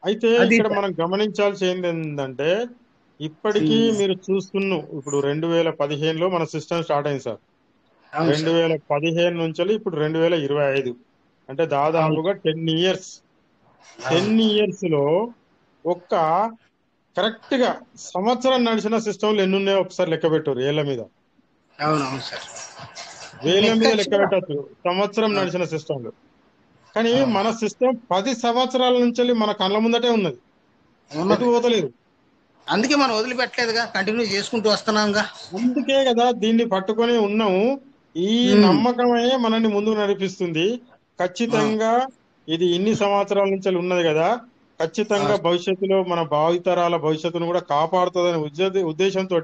అయితే ఇక్కడ మనం గమనించాల్సి ఏంటంటే ఇప్పటికీ మీరు చూస్తున్న ఇప్పుడు 2015లో మన సిస్టమ్ స్టార్ట్ అయింది సార్. 2015 నుంచి ఇప్పుడు 2025 అంటే దాదాపుగా 10 ఇయర్స్. 10 ఇయర్స్ లో ఒక్క కరెక్ట్ గా సంవత్సరం నడిచిన సిస్టమ్లు ఎన్ని ఉన్నాయో ఒకసారి లెక్క పెట్టారు ఏళ్ల మీద. వేల మీద లెక్క పెట్టచ్చు సంవత్సరం నడిచిన సిస్టమ్లు. కానీ మన సిస్టమ్ 10 సంవత్సరాల నుంచి మన కళ్ళ ముందటే ఉన్నది, ఎటు పోతలేదు. అందుకే మనం వదిలిపెట్టలేదుగా, కంటిన్యూ చేసుకుంటూ వస్తున్నాంగా. అందుకే కదా దీన్ని పట్టుకొని ఉన్నాము. ఈ నమ్మకమే మనల్ని ముందుకు నడిపిస్తుంది. ఖచ్చితంగా ఇది ఇన్ని సంవత్సరాల నుంచి ఉన్నది కదా, ఖచ్చితంగా భవిష్యత్తులో మన భావితరాల భవిష్యత్తును కూడా కాపాడుతుందనే ఉద్దేశంతో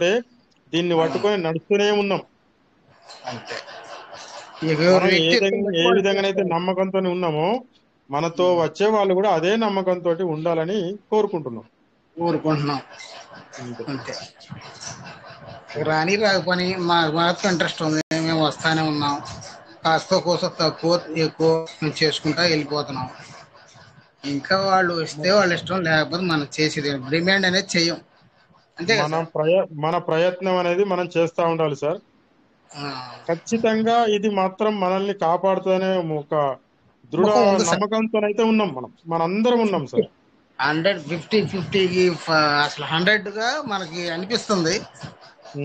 దీన్ని పట్టుకొని నడుస్తూనే ఉన్నాం. మనం వ్యక్తి ఏ విధంగానైతే నమ్మకంతో ఉన్నామో మనతో వచ్చే వాళ్ళు కూడా అదే నమ్మకంతో ఉండాలని కోరుకుంటున్నాం. కోరుకుంటున్నాం అంతే. అంతే. రాని రాకపోని మాకు ఇంట్రెస్ట్ ఉంది, మేము వస్తానే ఉన్నాం. కాస్త కోస తక్కువ ఎక్కువ మేము చేసుకుంటా వెళ్ళిపోతున్నాం. ఇంకా వాళ్ళు వస్తే వాళ్ళ ఇష్టం, లేకపోతే మనం చేసేది డిమాండ్ అనేది చెయ్యం. అంతే కదా సార్. మన ప్రయత్నం అనేది మనం చేస్తా ఉండాలి సార్. ఖచ్చితంగా ఇది మాత్రం మనల్ని కాపాడుతూనే ఒక దృఢ నమ్మకం ఉంది సార్. నమ్మకంతోనైతే ఉన్నాం, మనందరం ఉన్నాం సార్. 150-50కి అసలు 100 గా మనకి అనిపిస్తుంది.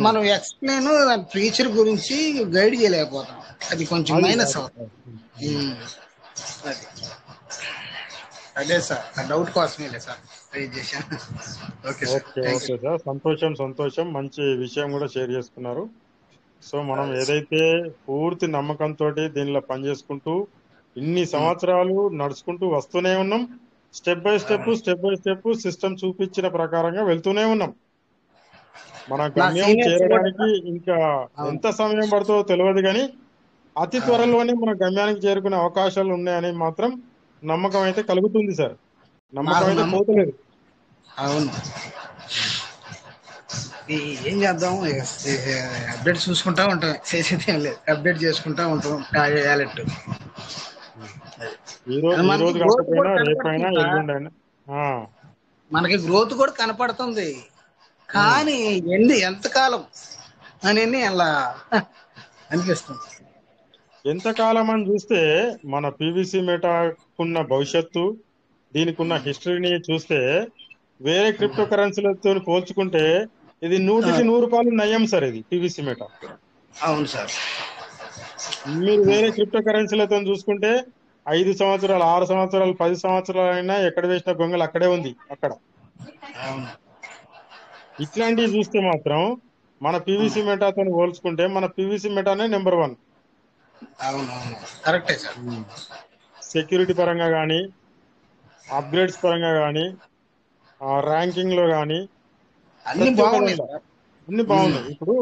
మనం ఎక్స్ప్లెయిన్ ఫ్యూచర్ గురించి గైడ్ చేయలేకపోతాం. అది కొంచెం మైనస్ అవుతుంది. అదే సార్, డౌట్ కోసమే సార్ రైజ్ చేశాను. ఓకే సార్, సంతోషం. మంచి విషయం కూడా షేర్ చేసుకున్నారు. సో మనం ఏదైతే పూర్తి నమ్మకంతో దీనిలో పనిచేసుకుంటూ ఇన్ని సంవత్సరాలు నడుచుకుంటూ వస్తూనే ఉన్నాం. స్టెప్ బై స్టెప్ సిస్టమ్ చూపించిన ప్రకారంగా వెళ్తూనే ఉన్నాం. మన గమ్యం చేరడానికి ఇంకా ఎంత సమయం పడుతుందో తెలియదు, కానీ అతి త్వరలోనే మన గమ్యానికి చేరుకునే అవకాశాలు ఉన్నాయని మాత్రం నమ్మకం అయితే కలుగుతుంది సార్. నమ్మకం అయితే పోతలేదు. అవును. ఏం చేద్దాం, అప్డేట్ చూసుకుంటా ఉంటాం, చేసేది ఏం లేదు. అప్డేట్ చేసుకుంటా ఉంటాం. మనకి గ్రోత్ కూడా కనపడుతుంది, కానీ ఎంతకాలం అని అలా అనిపిస్తుంది. ఎంతకాలం అని చూస్తే మన పీవీసీ మెటాకున్న భవిష్యత్తు, దీనికి ఉన్న హిస్టరీని చూస్తే వేరే క్రిప్టో కరెన్సీలతో పోల్చుకుంటే ఇది 100కి 100 నయం సార్. ఇది పీవీసీ మెటా. అవును సార్. మీరు వేరే క్రిప్టో కరెన్సీలతో చూసుకుంటే 5 సంవత్సరాలు, 6 సంవత్సరాలు, 10 సంవత్సరాలు అయినా ఎక్కడ వేసిన గొంగలు అక్కడే ఉంది అక్కడ. ఇట్లాంటివి చూస్తే మాత్రం మన పీవీసీ మెటాతో పోల్చుకుంటే మన పీవీసీ మెటానే నెంబర్ 1. అవునవును, కరెక్టే సార్. సెక్యూరిటీ పరంగా కానీ, అప్గ్రేడ్స్ పరంగా కానీ, ర్యాంకింగ్ లో కానీ అన్ని బాగున్నాయి. ఇప్పుడు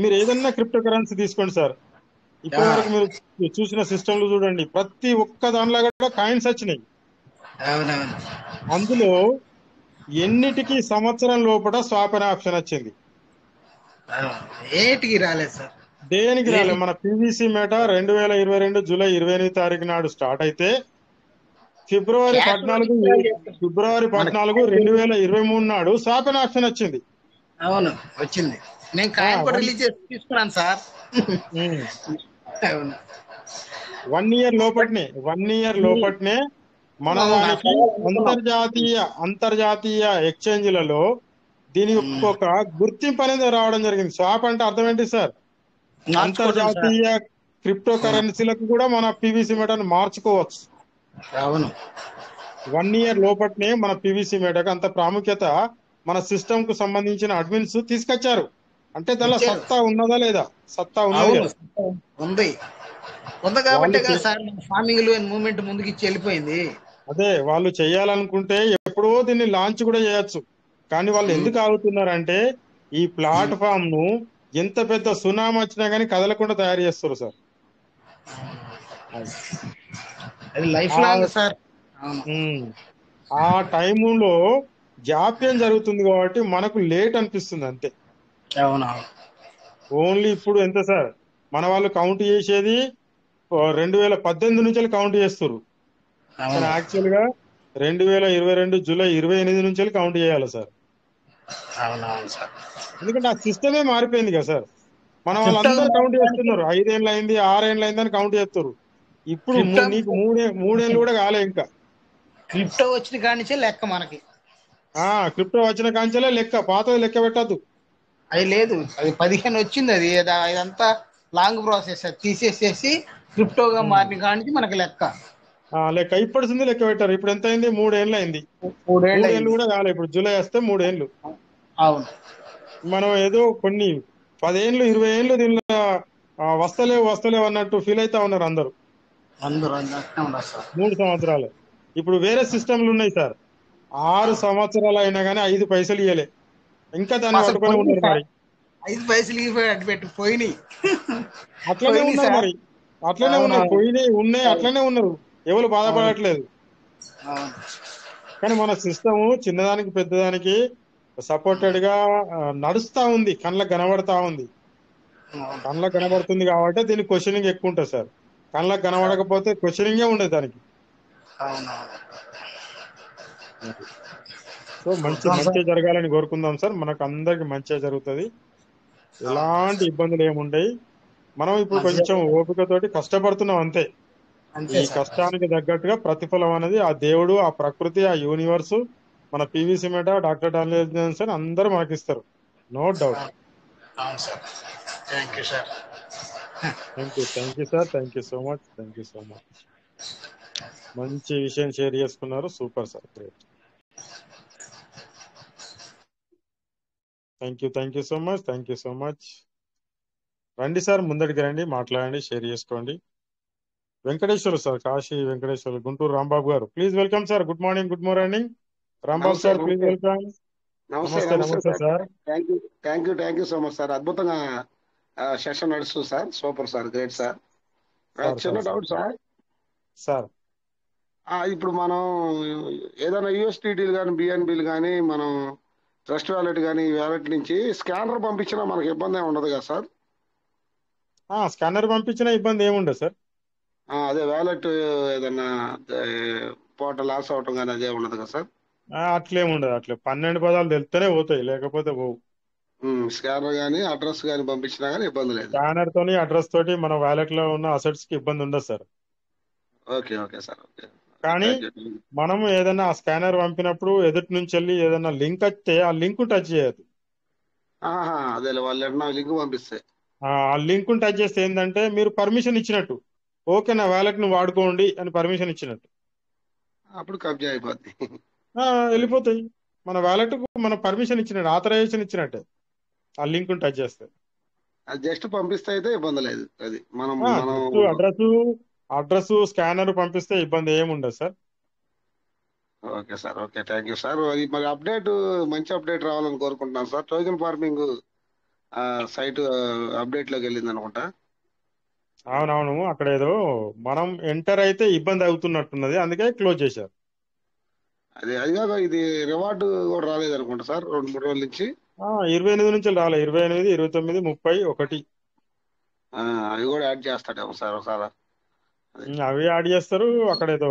మీరు ఏదన్నా క్రిప్టో కరెన్సీ తీసుకోండి సార్, ఇప్పటి వరకు మీరు చూసిన సిస్టంలు చూడండి, ప్రతి ఒక్క దానిలో కూడా కాయిన్స్ వచ్చినాయి. అందులో ఎన్నిటికి సంవత్సరం లోపల స్వాప్ అనే ఆప్షన్ వచ్చింది. ఏటికి రాలేదు సార్, దేనికి రాలేదు. మన పీవీసీ మెటా 2022 జూలై 28 తారీఖు నాడు స్టార్ట్ అయితే ఫిబ్రవరి 14 2023 నాడు స్వాప్ అనే ఆప్షన్ వచ్చింది. అవును, వచ్చింది. నేను కాయిన్ కూడా రిలీజ్ చేసి తీసుకున్నాను సార్. 1 ఇయర్ లోపట్నే మన దానికి అంతర్జాతీయ ఎక్స్చేంజ్లలో దీని ఒక గుర్తింపు అనేది రావడం జరిగింది. స్వాప్ అంటే అర్థం ఏంటి సార్? అంతర్జాతీయ క్రిప్టో కరెన్సీలకు కూడా మన పీవీసీ మెటాను మార్చుకోవచ్చు. అవును, 1 ఇయర్ లోపట్నే మన పీవీసీ మెటాకు అంత ప్రాముఖ్యత మన సిస్టమ్ కు సంబంధించిన అడ్మిన్స్ తీసుకొచ్చారు. అంటే దానిలో సత్తా ఉన్నదా లేదా? సత్తా ఉంది కాబట్టి సార్ ఫార్మింగ్ మూవ్మెంట్ ముందుకు ఇచ్చి వెళ్ళిపోయింది. అదే వాళ్ళు చేయాలనుకుంటే ఎప్పుడో దీన్ని లాంచ్ కూడా చేయొచ్చు, కానీ వాళ్ళు ఎందుకు ఆగుతున్నారంటే ఈ ప్లాట్ఫామ్ ను ఎంత పెద్ద సునామీ వచ్చినా గానీ కదలకుండా తయారు చేస్తారు సార్. ఆ టైములో జాప్యం జరుగుతుంది కాబట్టి మనకు లేట్ అనిపిస్తుంది అంతే. ఓన్లీ ఇప్పుడు ఎంత సార్ మన వాళ్ళు కౌంట్ చేసేది 2018 నుంచి కౌంట్ చేస్తారు, కానీ యాక్చువల్ గా 2022 జూలై 28 నుంచి కౌంట్ చేయాలి సార్. ఎందుకంటే ఆ సిస్టమే మారిపోయింది కదా సార్. మన వాళ్ళందరూ కౌంట్ చేస్తున్నారు, 5 ఏళ్ళు అయింది, 6 ఏళ్ళు అయింది అని కౌంట్ చేస్తారు. ఇప్పుడు నీకు 3 ఏళ్ళు కూడా కాలే ఇంకా. క్రిప్టో వచ్చిన కానించే లెక్క మనకి. క్రిప్టో వచ్చిన కాంచెలే లెక్క, పాతది లెక్క పెట్టద్దు. అది లేదు, అది 15 వచ్చింది. అది ఇదంతా లాంగ్ ప్రాసెస్. తీసేసేసి క్రిప్టోగా మారిన కానించి మనకి లెక్క. ఇప్పటిసింది లెక్క పెట్టారు. ఇప్పుడు ఎంత అయింది? 3 ఏళ్ళు అయింది. 3 ఏళ్ళు కూడా కాలే. ఇప్పుడు జూలై వస్తే 3 ఏళ్ళు. అవును, మనం ఏదో కొన్ని 10 ఏళ్ళు 20 ఏళ్ళు దీనిలో వస్తలేవు అన్నట్టు ఫీల్ అవుతా ఉన్నారు అందరూ. 3 సంవత్సరాలు. ఇప్పుడు వేరే సిస్టమ్లు ఉన్నాయి సార్, 6 సంవత్సరాలు అయినా కానీ 5 పైసలు ఇవ్వలే, ఇంకా దాన్ని పట్టుకొని ఉన్నారు. మరి 5 పైసలు అటు పెట్టి పోయినాయి. అట్లనే ఉన్నారు. మరి అట్లనే ఉన్నాయి, అవునవును. పోయినాయి ఉన్నాయి, అవును. అట్లనే ఉన్నారు, ఎవరు అవును. బాధపడట్లేదు. అవును. కానీ మన సిస్టమ్ చిన్నదానికి పెద్దదానికి సపోర్టెడ్ గా నడుస్తా ఉంది, కళ్ళకు కనబడతా ఉంది. అవును. కళ్ళకు కనబడుతుంది కాబట్టి దీనికి క్వశ్చనింగ్ ఎక్కువ ఉంటుంది సార్. కళ్ళకు కనబడకపోతే క్వశ్చనింగే ఉండదు దానికి. అవునవును. సో చూద్దాం మంచి సార్. జరగాలని కోరుకుందాం సార్. మనకు అందరికి మంచిగా జరుగుతుంది, అవును. ఎలాంటి ఇబ్బందులు ఏముండయి. మనం ఇప్పుడు మంచిగా కొంచెం ఓపికతోటి కష్టపడుతున్నాం అంతే. అంతే ఈ సార్. కష్టానికి తగ్గట్టుగా ప్రతిఫలం అనేది ఆ దేవుడు, ఆ ప్రకృతి, ఆ యూనివర్స్, మన పివిసి మెట, డాక్టర్ డానియల్ జాన్సన్ అందరూ మనకిస్తారు, నో డౌట్. అవును. అవును sir. Thank you sir. Thank you sir, thank you so much, thank you so much. మంచి విషయం షేర్ చేసుకున్నారు, super sir, great. Thank you so much, thank you so much. రండి sir, ముందడికి రండి, మాట్లాడండి, share చేసుకోండి. Venkateswara sir, Kashi Venkateswara, Guntur Rambabu గారు, please welcome sir. Good morning, good morning. Rambabu నమస్తే sir, please నమస్తే వెల్కమ్. నమస్తే నమస్తే నమస్తే నమస్తే sir. Sir. Thank you so much sir. అద్భుతంగా సెషన్ నడుస్తుంది sir. Super sir, great sir. Sir చిన్న సార్ డౌట్ సార్. సార్ ఇప్పుడు మనం ఏదైనా యూఎస్టీటీలు కానీ బిఎన్బిలు కానీ మనం ట్రస్ట్ వ్యాలెట్ కానీ ఈ వ్యాలెట్ నుంచి స్కానర్ పంపించినా మనకి ఇబ్బంది ఏమి ఉండదు కదా సార్? స్కానర్ పంపించిన ఇబ్బంది ఏముండదు సార్. అదే వ్యాలెట్ ఏదన్నా పోట లాస్ అవటం కానీ అదే ఉండదు కదా సార్? అట్లేముండదు, అట్లే 12 పదాలు తెలుస్తూనే పోతాయి, లేకపోతే పోవు. స్కానర్ కానీ అడ్రస్ కానీ పంపించినా కానీ ఇబ్బంది లేదు. స్కానర్ తోని అడ్రస్ తోటి మన వ్యాలెట్ లో ఉన్న అసెట్స్ కి ఇబ్బంది ఉండదు sir. Okay okay sir. Okay, కానీ థ్యాంక్ యూ. మనం ఏదైనా ఆ స్కానర్ పంపినప్పుడు ఎదుటి నుంచి వెళ్ళి ఏదైనా లింక్ వస్తే ఆ లింక్ టచ్ చేయదు. అదే వాళ్ళు ఎట్లా లింక్ పంపిస్తే ఆ లింక్ టచ్ చేస్తే ఏంటంటే మీరు పర్మిషన్ ఇచ్చినట్టు, ఓకే నా వ్యాలెట్ ను వాడుకోండి అని పర్మిషన్ ఇచ్చినట్టు. అప్పుడు కబ్జా అయిపోద్ది. వెళ్ళిపోతాయి. మన వ్యాలెట్ కు మన పర్మిషన్ ఇచ్చినట్టు, ఆథరైజేషన్ ఇచ్చినట్టే ఆ లింక్ టచ్ చేస్తే. అది జస్ట్ పంపిస్తే అయితే ఇబ్బంది లేదు. అది మనం మనం అడ్రస్ స్కానర్ పంపిస్తే ఇబ్బంది ఏమి ఉండదు sir. Okay sir. Okay, thank you sir. మరి అప్డేట్, మంచి అప్డేట్ రావాలని కోరుకుంటున్నాను సార్. టోకెన్ ఫార్మింగ్ సైట్ అప్డేట్ లోకి వెళ్ళింది అనుకుంటా. అవునవును, అక్కడ ఏదో మనం ఎంటర్ అయితే ఇబ్బంది అవుతున్నట్టున్నది, అందుకే క్లోజ్ చేశారు. అది కాక ఇది రివార్డు కూడా రాలేదు అనుకుంటా సార్ 2-3 రోజుల నుంచి. 28 నుంచి రాలే, 28, 29, 30, 1 అవి కూడా యాడ్ చేస్తాడేమో సార్ ఒకసారి. అవి యాడ్ చేస్తారు. అక్కడ ఏదో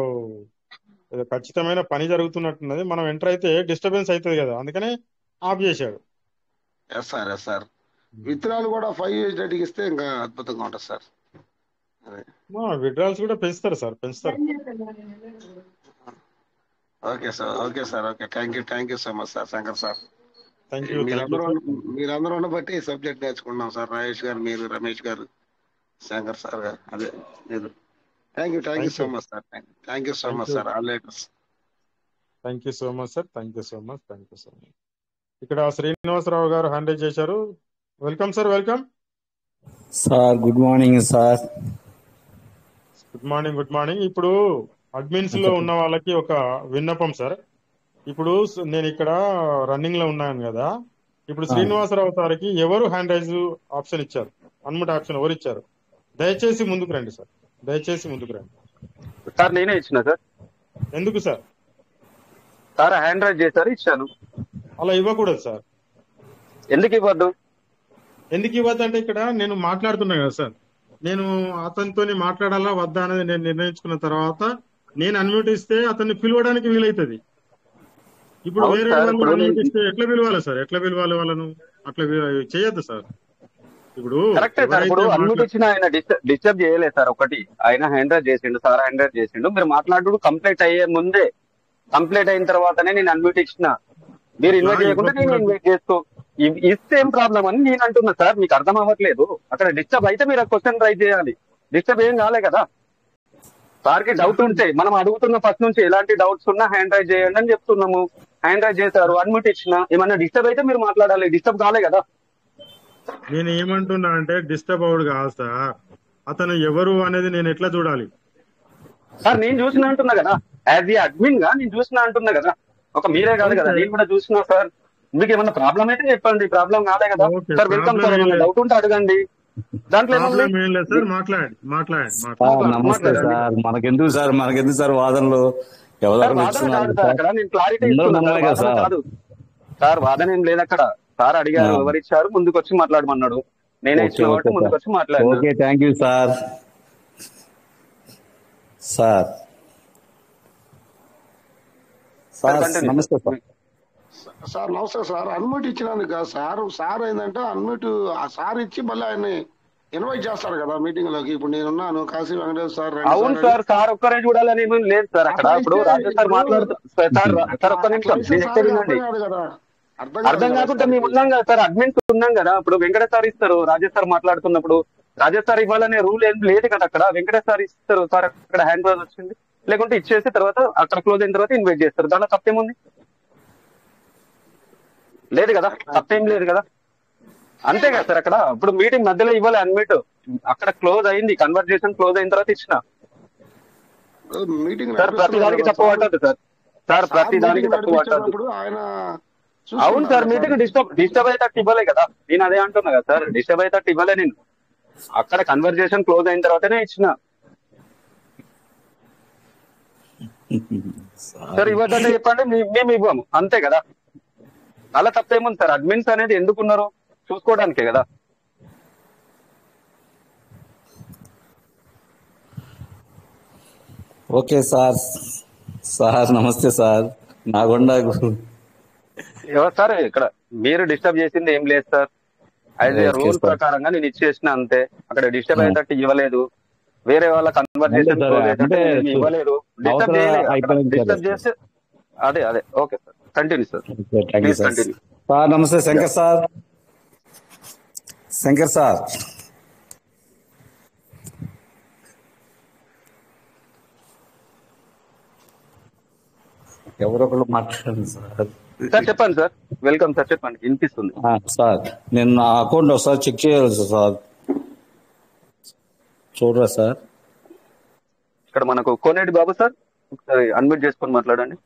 ఏదో ఖచ్చితమైన పని జరుగుతున్నట్టున్నది, మనం ఎంటర్ అయితే డిస్టర్బెన్స్ అవుతుంది కదా, అందుకనే ఆఫ్ చేశాడు. Yes sir, yes sir. విత్తనాలు కూడా 5 రేటింగ్ ఇస్తే ఇంకా అద్భుతంగా ఉంటుంది సార్. విడ్రాల్స్ కూడా పెంచుతారు సార్, పెంచుతారు. Okay sir. Okay sir. Okay, thank you so much sir, Shankar sir. Thank you. మీరందరూ ఉండబట్టి సబ్జెక్ట్ నేర్చుకున్నాం సార్. రాజేష్ గారు, మీరు, రమేష్ గారు, శంకర్ సార్ గారు, అదే మీరు. Thank you so much sir. Thank you so much sir. All letters. Thank you so much sir, thank you so much, thank you so much. ఇక్కడ శ్రీనివాసరావు గారు హ్యాండ్ రైజ్ చేశారు. Welcome sir, welcome sir. Good morning sir. Good morning, good morning. ఇప్పుడు admins లో ఉన్న వాళ్ళకి ఒక విన్నపం sir. ఇప్పుడు నేను ఇక్కడ రన్నింగ్ లో ఉన్నాను కదా, ఇప్పుడు శ్రీనివాసరావు సార్కి ఎవరు హ్యాండ్ రైజ్ ఆప్షన్ ఇచ్చారు, అన్ముట్ ఆప్షన్ ఎవరు ఇచ్చారు? దయచేసి ముందుకు రండి సార్, దయచేసి ముందుకు రండి సార్. నేనే ఇచ్చిన సార్. ఎందుకు సార్? సార్ హ్యాండ్ రైజ్ చేశారు, ఇచ్చాను. అలా ఇవ్వకూడదు సార్. ఎందుకు ఇవ్వద్దు? ఎందుకు ఇవ్వద్దు అంటే ఇక్కడ నేను మాట్లాడుతున్నా కదా సార్, నేను అతనితో మాట్లాడాలా వద్దా అనేది నేను నిర్ణయించుకున్న తర్వాత నేను అన్మ్యూట్ ఇస్తే అతన్ని పిలవడానికి వీలైతుంది. ఇప్పుడు వేరే వాళ్ళు అన్మ్యూట్ ఇస్తే ఎట్లా పిలవాలి సార్? ఎట్లా పిలవాలి వాళ్ళను? అట్లా చేయొద్దు సార్. ఇప్పుడు కరెక్టే సార్. ఇప్పుడు అన్మ్యూట్ ఇచ్చిన ఆయన డిస్టర్బ్ చేయలేదు సార్. ఒకటి ఆయన హ్యాండ్ రైజ్ చేసిండు, సార్ హ్యాండ్ రైజ్ చేసిండు. మీరు మాట్లాడు కంప్లీట్ అయ్యే ముందే, కంప్లీట్ అయిన తర్వాతనే నేను అన్మ్యూట్ ఇచ్చిన. మీరు ఇన్వైట్ చేయకుండా నేను ఇన్వైట్ చేసుకో ఇస్తే ఏం ప్రాబ్లం అని నేను అంటున్నా సార్. మీకు అర్థం అవ్వట్లేదు. అక్కడ డిస్టర్బ్ అయితే మీరు క్వశ్చన్ ట్రై చేయాలి. డిస్టర్బ్ ఏం కాలే కదా. సార్కి డౌట్ ఉంటే మనం అడుగుతున్న ఫస్ట్ నుంచి ఎలాంటి డౌట్స్ ఉన్నా హ్యాండ్ రైజ్ చేయండి అని చెప్తున్నాము. హ్యాండ్ రైజ్ చేశారు, అన్మ్యూట్ ఇచ్చిన. ఏమన్నా డిస్టర్బ్ అయితే మీరు మాట్లాడాలి. డిస్టర్బ్ కాలే కదా. నేను ఏమంటున్నా అంటే డిస్టర్బ్ అవుడు కాదు సార్, అతను ఎవరు అనేది నేను ఎట్లా చూడాలి సార్? నేను చూసిన అంటున్నా కదా, యాజ్ ఏ అడ్మిన్ గా నేను చూసిన అంటున్నా కదా. ఒక మీరే కాదు కదా, నేను కూడా చూసినా సార్. మీకు ఏమన్నా ప్రాబ్లం అయితే చెప్పండి, ప్రాబ్లం కాలే కదా సార్. Welcome sir. ఏమన్నా డౌట్ ఉంటే అడగండి. దాంట్లో ఏముంది? ప్రాబ్లం ఏం లేదు సార్, మాట్లాడండి మాట్లాడండి సార్ మాట్లాడండి. నమస్తే మాట్లాడండి సార్. మనకెందుకు సార్ వాదనలు? సార్. ఎవరెవరు వాదన ఇస్తున్నారు కాదు సార్, సార్? అక్కడ నేను క్లారిటీ అందరూ ఇస్తున్నా సార్. మనమే కదా వాదన సార్. కాదు సార్, వాదన ఏం లేదు అక్కడ. సార్ అడిగారు, ఎవరు ఇచ్చారు, ముందుకు వచ్చి మాట్లాడమన్నాడు. నేనే ఓకే ఇచ్చిన ఓకే కాబట్టి ముందుకు సార్. వచ్చి మాట్లాడినా. Okay thank you sir. Sir sir sir continue నమస్తే సార్. సార్. సార్ నమస్తే సార్. అన్మ్యూట్ ఇచ్చినందుకు కాదు సార్. సార్ ఏంటంటే అన్మ్యూట్ ఆ సార్ ఇచ్చి మళ్ళీ ఆయన్ని ఇన్వైట్ చేస్తారు కదా మీటింగ్ లోకి. ఇప్పుడు నేనున్నాను, కాశీ వెంకటేశ్వర సార్ రండి అవును సార్ అని. సార్, సార్ ఒక్కరే చూడాలని ఏమీ లేదు సార్ అక్కడ. అట్లా ఇప్పుడు ఇస్తే రాజేష్ సార్ ఇప్పుడు మాట్లాడుతూ సార్ సార్ అట్లా ఒక్క నిమిషం ఇస్తే నేను సార్ చెప్పేది అర్థం వినండి. కాదు కదా, అర్థం కాదు అర్థం కదా కాకుండా మేము సార్కి. ఉన్నాం కదా సార్, అడ్మిన్స్ ఉన్నాం కదా. ఇప్పుడు వెంకటేష్ సార్ ఇస్తారు, రాజేష్ సార్ మాట్లాడుతున్నప్పుడు రాజేష్ సార్ ఇవ్వాలనే రూల్ ఏం లేదు కదా అక్కడ. వెంకటేష్ సార్ ఇస్తారు, సార్ అక్కడ హ్యాండ్ వాష్ వచ్చింది, లేకుంటే ఇచ్చేసి తర్వాత అక్కడ క్లోజ్ అయిన తర్వాత ఇన్వైట్ చేస్తారు. దాంట్లో తప్పేముంది? లేదు కదా, తప్పేం లేదు కదా. అంతే కదా సార్ అక్కడ. ఇప్పుడు మీటింగ్ మధ్యలో ఇవ్వాలి అన్మిట్, అక్కడ క్లోజ్ అయింది, కన్వర్జేషన్ క్లోజ్ అయిన తర్వాత ఇచ్చిన. మీటింగ్ సార్ ప్రతి నడిపిస్తున్నారు దానికి కదా తప్పు సార్. పట్టదు సార్. సార్ సార్ ప్రతి దానికి మీటింగ్ తప్పు పట్టదు. నడిపించేటప్పుడు ఆయన అవును చూసుకుంటారు సార్, కదా సార్. మీటింగ్ డిస్టర్బ్ అయితే ఇవ్వలే కదా. నేను అదే అంటున్నా కదా సార్, డిస్టర్బ్ అయితే ఇవ్వలే నేను. అక్కడ కన్వర్జేషన్ క్లోజ్ అయిన తర్వాతనే ఇచ్చిన. సార్ ఇవ్వదంటే చెప్పండి, మేము ఇవ్వము, అంతే కదా. అలా తప్పేముంది సార్? అడ్మిన్స్ అనేది ఎందుకున్నారు? చూసుకోవడానికే కదా. Okay sir. సార్ నమస్తే సార్. నాగొండ ఎవరు సార్ ఇక్కడ మీరు డిస్టర్బ్ చేసింది ఏం లేదు sir. As a okay rule sir. ప్రకారంగా నేను ఇచ్చేసిన అంతే. అక్కడ డిస్టర్బ్ అయ్యేటట్టు ఇవ్వలేదు, వేరే వాళ్ళ అంటే కన్వర్జేషన్ సార్ క్లోజ్ అయ్యేటట్టు అంటే ఏమి ఇవ్వలేదు, డిస్టర్బ్ అవతల చేయలేదు. అక్కడ అయిపోయింది సార్. డిస్టర్బ్ చేస్తే అదే okay sir, continue sir, thank you please sir. Continue. Sir నమస్తే శంకర్ సార్. శంకర్ సార్ ఎవరొకరు మాట్లాడండి సార్. సార్ చెప్పండి సార్, వెల్కమ్ సార్, చెప్పండి, వినిపిస్తుంది. సార్ నేను నా అకౌంట్ ఒకసారి చెక్ చేయాలి సార్. చూడరా సార్. ఇక్కడ మనకు కోనేటి బాబు సార్, ఒకసారి అన్మ్యూట్ చేసుకొని మాట్లాడండి.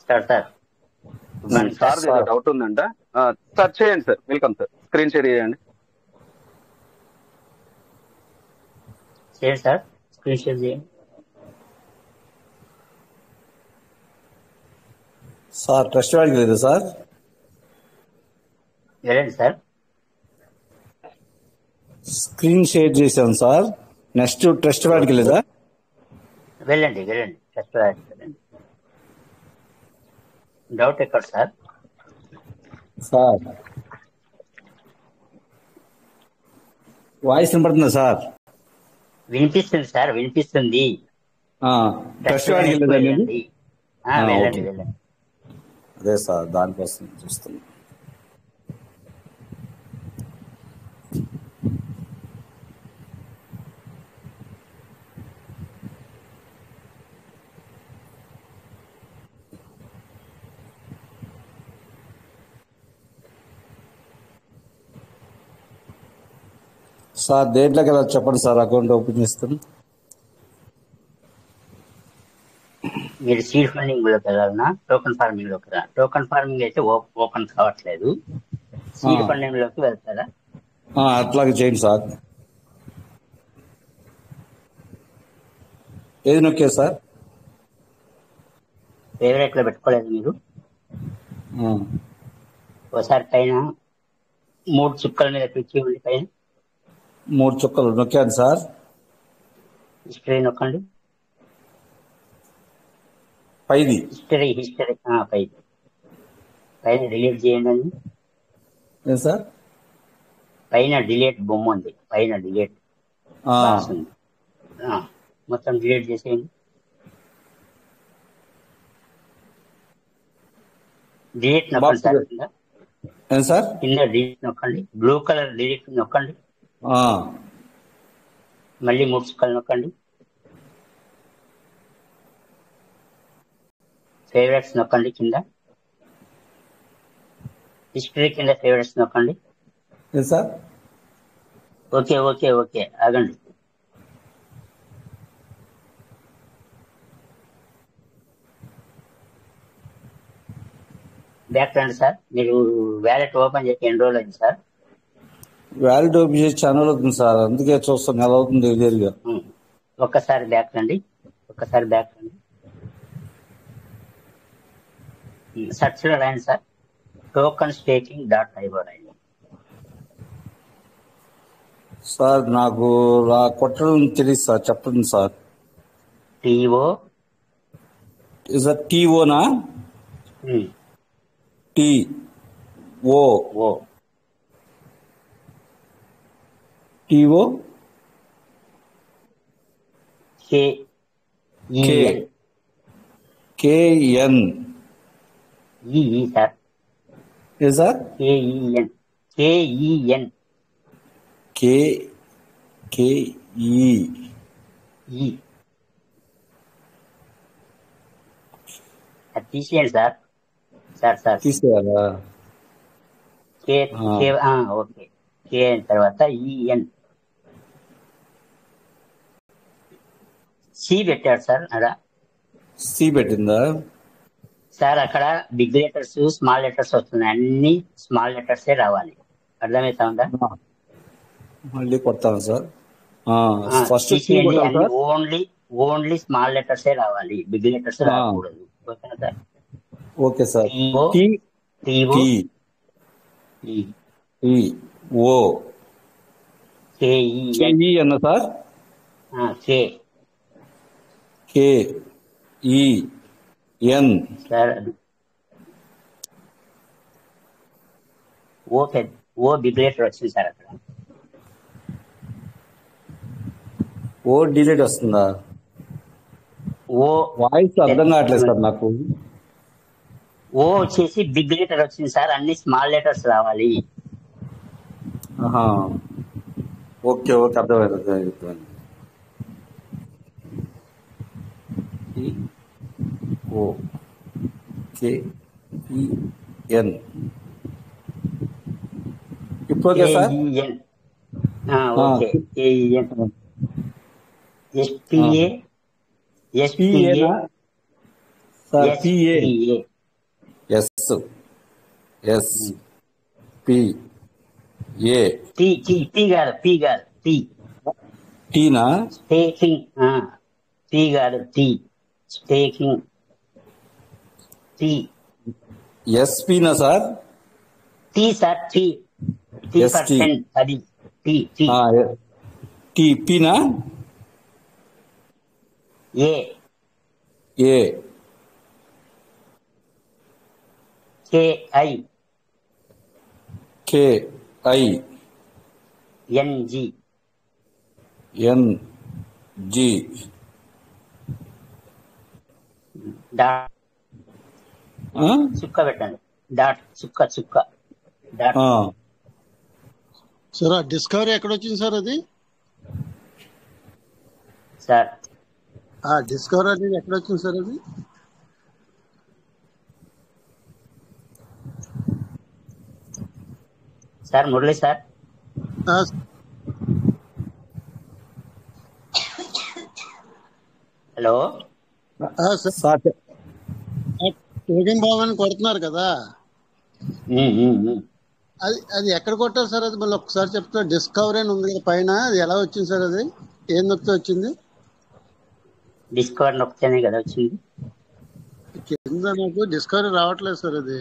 సార్ సార్ డౌట్ ఉందంట. సార్ చేయండి sir, welcome sir, screen share చేయండి. సార్ స్క్రీన్ షేర్ చేయండి. సార్ ట్రస్ట్ వాడికి లేదు సార్. వెళ్ళండి సార్. స్క్రీన్ షేర్ చేశాను సార్. నెక్స్ట్ ట్రస్ట్ వాడికి లేదా? వెళ్ళండి ఫస్ట్ వెళ్ళండి. డౌట్ ఎక్కడ సార్? సార్ వాయిస్ వినపడుతుందా సార్? వినిపిస్తుంది సార్, వినిపిస్తుంది. ట్రస్ట్ వాడికి లేదా? వెళ్ళండి. వెళ్ళండి ఓకే. వెళ్ళండి. అదే సార్ దానికోసం చూస్తున్నా. సార్ దేంట్లోకి వెళ్ళాలి చెప్పండి సార్, అకౌంట్ ఓపెన్ చేస్తాను. మీరు సీడ్ ఫండింగ్ లోకి వెళ్ళాలన్నా టోకన్ ఫార్మింగ్ లోకి రా. టోకన్ ఫార్మింగ్ అయితే ఓపెన్ కావట్లేదు. సీడ్ ఫండింగ్ లోకి వెళ్తారా? అట్లాగే చేయండి సార్. ఏది నొక్కే సార్? ఫేవరెట్ లో పెట్టుకోలేదు మీరు? ఒకసారి పైన 3 చుక్కల మీద క్లిక్ చేయండి. పైన 3 చుక్కలు నొక్కాను సార్. హిస్టరీ నొక్కండి. పైది హిస్టరీ పైన డిలీట్ చేయండి అండి. ఏం సార్? పైన డిలీట్ బొమ్మ ఉంది, పైన డిలీట్ బాక్స్ ఉంది. మొత్తం డిలీట్ చేసేయండి. డిలీట్ నొక్కండి సార్. ఏం సార్? కింద డిలీట్ నొక్కండి, బ్లూ కలర్ డిలీట్ నొక్కండి. మళ్ళీ 3 చుక్కలు నొక్కండి. ఫేవరెట్స్ నొక్కండి. కింద హిస్టరీ కింద ఫేవరెట్స్ నొక్కండి. ఏం సార్? ఓకే ఆగండి. బ్యాక్ రండి సార్. మీరు వ్యాలెట్ ఓపెన్ చేసి ఎన్ని రోజులు అయింది సార్? వ్యాలిడ్ ఓపెన్ చేసి ఛానల్ అవుతుంది సార్, అందుకే చూస్తాం ఎలా అవుతుంది ఎదురుగా. ఒక్కసారి బ్యాక్ రండి, ఒక్కసారి బ్యాక్ రండి. సెర్చ్ లో రాయండి sir, token staking dot IO రాయండి. సార్ నాకు కొట్టడం తెలియదు సార్, చెప్పండి సార్. టీఓ సార్ టీఓనా? TO TO KN sir. ఏ సార్? కేఈఎన్ అది తీసేయండి సార్. సార్ తీసేయాలా? ఓకే. కే తర్వాత ఈఎన్ సి పెట్టాడు సార్. అలా సి పెట్టిందా సార్? అక్కడ బిగ్ లెటర్స్ స్మాల్ లెటర్స్ వస్తున్నాయి, అన్ని స్మాల్ లెటర్సే రావాలి. అర్థమవుతా ఉందా? మళ్ళీ కొడతాను సార్. ఫస్ట్ ఓన్లీ స్మాల్ లెటర్సే రావాలి, బిగ్ లెటర్స్ రాకూడదు. ఓకేనా సార్? Okay sir. ఓ కేఈ అన్న సార్? కేఈఎన్ సార్. ఓ బిగ్ లెటర్ వచ్చింది సార్. అక్కడ ఓ డిలీట్ వస్తుందా? ఓ వాయిస్ అర్థం కావట్లేదు సార్ నాకు. ఓ వచ్చేసి బిగ్ లెటర్ వచ్చింది సార్, అన్ని స్మాల్ లెటర్స్ రావాలి. ఓకే ఓకే, అర్థమైంది. ఓకేఎన్ ఇప్పుడు okay sir. Okay. KEN SPA టీనా? స్టేకింగ్. టీ కాదు, టీ స్టేకింగ్. టీ ఎస్పీనా సార్? టీ సార్, టీ పర్సెంట్ అది. టీ పీనా? ఏ కేఐ ఎన్జి డాట్ చుక్క పెట్టండి. డాట్ చుక్క డాట్. సార్ డిస్కవరీ ఎక్కడ వచ్చింది సార్ అది? సార్ డిస్కవరీ అనేది ఎక్కడ వచ్చింది సార్ అది? Sir Murali sir. Hello sir, token భావాన్ని కొడుతున్నారు కదా, అది ఎక్కడ కొట్టారు సార్? అది మళ్ళీ ఒకసారి చెప్తా. డిస్కవరీ అని ఉంది కదా పైన, అది ఎలా వచ్చింది సార్? అది ఏం నొక్కితే వచ్చింది? డిస్కవర్ నొక్కితేనే కదా వచ్చింది. కింద నాకు డిస్కవరీ రావట్లేదు సార్. అది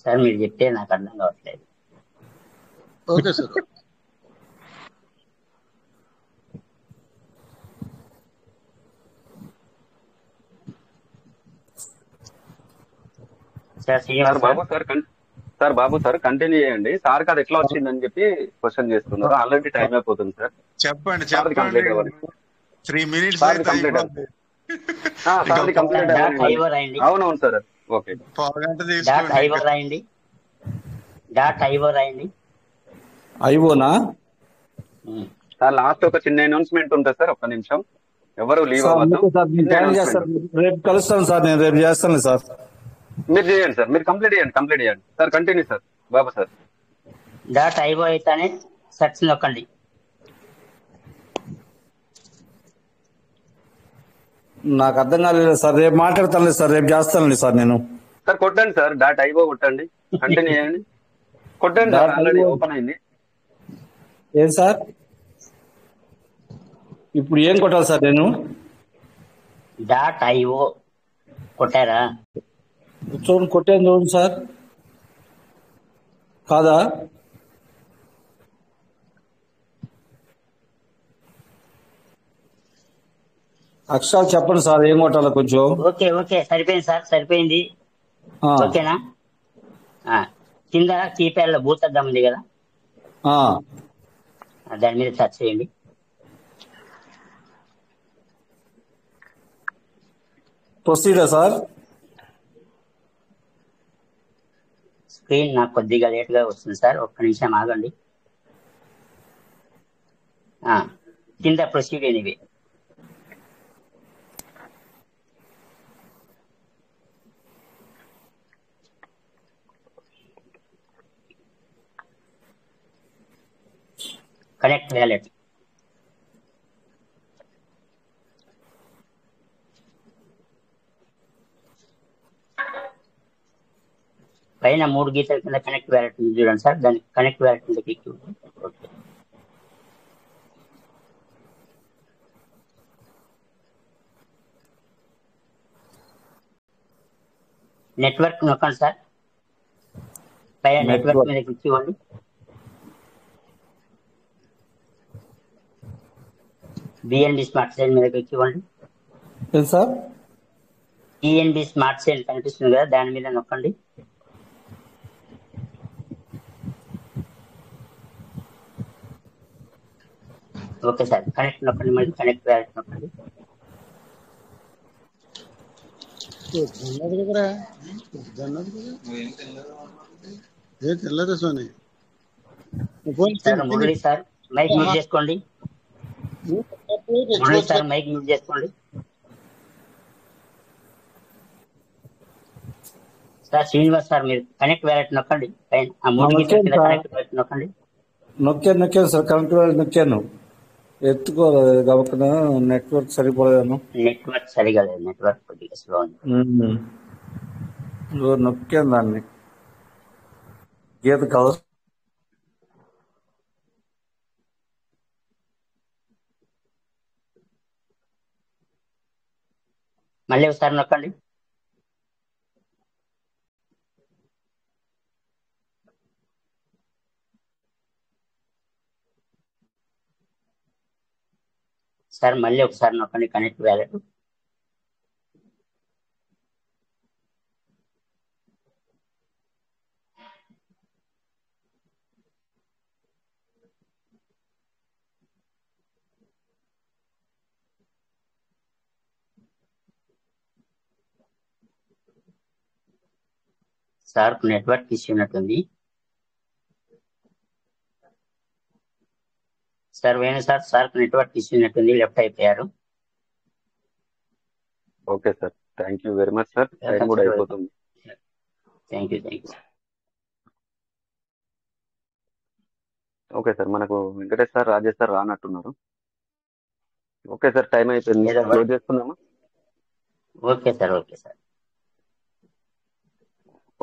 సార్ మీరు చెప్తే నాకు అర్థం కావట్లేదు. Okay sir. బాబు సార్ కంటిన్యూ చేయండి. సార్ అది ఎట్లా వచ్చిందని చెప్పి క్వశ్చన్ చేస్తున్నారు. ఆల్రెడీ టైం అయిపోతుంది సార్. చెప్పండి. 3 minutes కంప్లీట్ అవునవును సార్. ఓకే. ఐవోనా సార్? లాస్ట్ ఒక చిన్న అనౌన్స్మెంట్ ఉంటుంది సార్, ఒక్క నిమిషం. ఎవరు లీవ్ అవ్వద్దు. రేపు కలుస్తాను సార్, నేను రేపు చేస్తాను సార్. మీరు చేయండి సార్, మీరు కంప్లీట్ చేయండి సార్. కంటిన్యూ సార్ బాబు సార్. డాట్ ఐవో అయితేనే సెర్చ్ నొక్కండి. నాకు అర్థం కాలేదు సార్. రేపు మాట్లాడతాను సార్, రేపు చేస్తానండి సార్ నేను. సార్ కొట్టండి సార్, డాట్ ఐఓ కొట్టండి, కంటిన్యూ చేయండి, కొట్టండి సార్, ఆల్రెడీ ఓపెన్ అయింది. ఏం సార్ ఇప్పుడు ఏం కొట్టాలి సార్ నేను? .io కొట్టారా? చూడండి, కొట్టాను చూడండి సార్. కాదా? అక్షరాలు చెప్పండి సార్, ఏం కొట్టాలి కొంచెం. ఓకే ఓకే, సరిపోయింది సార్, సరిపోయింది. ఓకేనా? కింద కీప్యాడ్ లో భూతద్దం ఉంది కదా, దాని మీద టచ్ చేయండి. ప్రొసీడా సార్? స్క్రీన్ నాకు కొద్దిగా లేట్ గా వస్తుంది సార్, ఒక్క నిమిషం ఆగండి. కింద ప్రొసీడ్ ఎనివే. Connect wallet. పైన 3 గీతల కింద కనెక్ట్ వ్యాలెట్ ఉంది చూడండి సార్, దాన్ని కనెక్ట్ వ్యాలెట్ కింద క్లిక్ చేయండి. ఓకే. నెట్వర్క్ నొక్కండి సార్, పైన నెట్వర్క్ మీద క్లిక్ చేయండి. బిఎన్బి స్మార్ట్ సెల్ మీద క్లిక్ ఇవ్వండి. సార్ బిఎన్బి స్మార్ట్ సెల్ కనిపిస్తుంది కదా, దాని మీద నొక్కండి. ఓకే సార్, కనెక్ట్ నొక్కండి, మళ్ళీ కనెక్ట్ వ్యాలెట్ నొక్కండి. మురళి సార్ మైక్ మ్యూట్ చేసుకోండి. మురళి సార్ మైక్ మ్యూట్ చేసుకోండి. సార్ శ్రీనివాస్ సార్ మీరు కనెక్ట్ వ్యాలెట్ నొక్కండి, పైన ఆ 3 గీతల కింద కనెక్ట్ వ్యాలెట్ నొక్కండి. నొక్కాను సార్, కనెక్ట్ వ్యాలెట్ నొక్కాను, ఎత్తుకోలేదు గబక్కన, నెట్వర్క్ సరిపోలేను. నెట్వర్క్ సరిగా లేదు, నెట్వర్క్ కొద్దిగా స్లో ఉంది. నొక్కాను దాన్ని, గీత కలర్. మళ్ళీ ఒకసారి నొక్కండి. సార్ మళ్ళీ ఒకసారి నొక్కండి connect wallet. Sir network issue ఉన్నట్టుంది sir. Venu sir, sir network issue ఉన్నట్టుంది, లెఫ్ట్ అయిపోయారు. Okay sir, thank you very much sir, time కూడా అయిపోతుంది. Thank you. ఓకే సార్, మనకు వెంకటేష్ సార్, రాజేష్ సార్ రానట్టున్నారు. ఓకే సార్, టైం అయిపోయింది, క్లోజ్ చేసుకుందామా? Okay sir.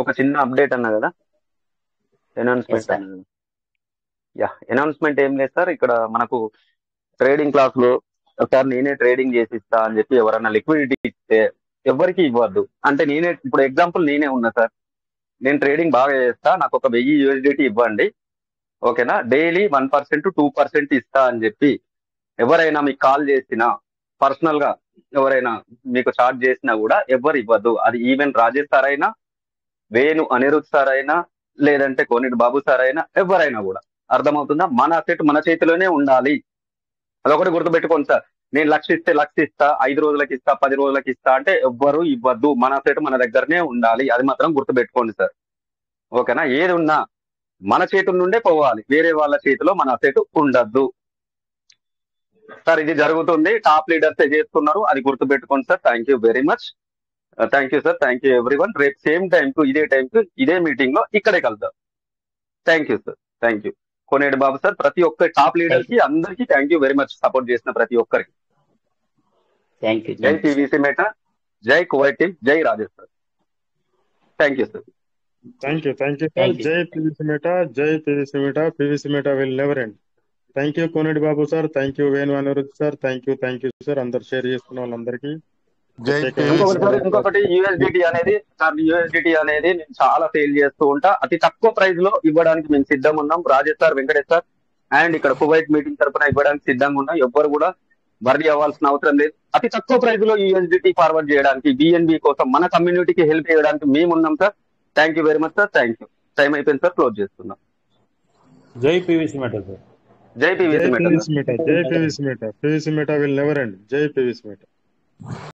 ఒక చిన్న అప్డేట్ అన్నా కదా, అనౌన్స్మెంట్ అన్నా కదా. అనౌన్స్మెంట్ ఏం లేదు సార్, ఇక్కడ మనకు ట్రేడింగ్ క్లాస్ లో ఒకసారి నేనే ట్రేడింగ్ చేసి ఇస్తా అని చెప్పి ఎవరన్నా లిక్విడిటీ ఇస్తే ఎవరికి ఇవ్వద్దు. అంటే నేనే ఇప్పుడు ఎగ్జాంపుల్ నేనే ఉన్నా సార్, నేను ట్రేడింగ్ బాగా చేస్తా, నాకు ఒక 1000 USDT ఇవ్వండి, ఓకేనా, డైలీ 1% 2% ఇస్తా అని చెప్పి ఎవరైనా మీకు కాల్ చేసినా, పర్సనల్ గా ఎవరైనా మీకు చార్జ్ చేసినా కూడా ఎవరు ఇవ్వద్దు. అది ఈవెన్ రాజేష్ సార్ అయినా, వేణు అనిరుద్ సార్ అయినా, లేదంటే కోనేటి బాబు సార్ అయినా, ఎవరైనా కూడా. అర్థమవుతుందా? మన అసెట్ మన చేతిలోనే ఉండాలి, అదొకటి గుర్తుపెట్టుకోండి సార్. నేను 1,00,000 ఇస్తే 1,00,000 ఇస్తా, 5 రోజులకి ఇస్తా, 10 రోజులకి ఇస్తా అంటే ఎవ్వరు ఇవ్వద్దు. మన అసెట్ మన దగ్గరనే ఉండాలి, అది మాత్రం గుర్తుపెట్టుకోండి సార్, ఓకేనా. ఏది ఉన్నా మన చేతుల నుండే పోవాలి, వేరే వాళ్ళ చేతిలో మన అసెట్ ఉండద్దు సార్. ఇది జరుగుతుంది, టాప్ లీడర్స్ చేస్తున్నారు, అది గుర్తుపెట్టుకోండి sir. Thank you very much, thank you sir, thank you everyone. రేపు సేమ్ టైం కు ఇదే టైం కు ఇదే మీటింగ్ లో ఇక్కడే కలుద్దాం. Thank you sir, thank you. Koneti Babu sir, ప్రతి ఒక్క టాప్ లీడర్ కి అందరికీ thank you very much, support చేసిన ప్రతి ఒక్కరికి. థ్యాంక్ యూ జై పీవీసీ మెటా, జై కువైట్ టీమ్, జై Rajesh sir. Thank you sir. Thank you sir. Thank you జై పీవీసీ మెటా, జై PVC meta. PVC meta will never end. Thank you Koneti Babu sir, thank you Venu Anirudh sir, thank you sir. అందరు share చేసుకున్న వాళ్ళందరికీ ఇంకొకటి USDT అనేది sir, USDT అనేది నేను చాలా సేల్ చేస్తూ ఉంటా. అతి తక్కువ ప్రైస్ లో ఇవ్వడానికి మేము సిద్ధంగా ఉన్నాం. Rajesh sir, Venkatesh sir and ఇక్కడ కువైట్ మీటింగ్ తరఫున ఇవ్వడానికి సిద్ధంగా ఉన్నాం. ఎవ్వరు కూడా వర్రీ అవ్వాల్సిన అవసరం లేదు. అతి తక్కువ ప్రైస్ లో యూఎస్డిటీ ఫార్వర్డ్ చేయడానికి, బిఎన్బి కోసం మన కమ్యూనిటీకి హెల్ప్ చేయడానికి మేము ఉన్నాం sir. Thank you very much sir. Thank you. Time అయిపోయింది సార్, క్లోజ్ చేస్తున్నాం. జై పీవీసీ మెటా సార్. జై పీవీసీ మెటా. జై PVC meta. PVC meta will never end. జై పీవీసీ మెటా.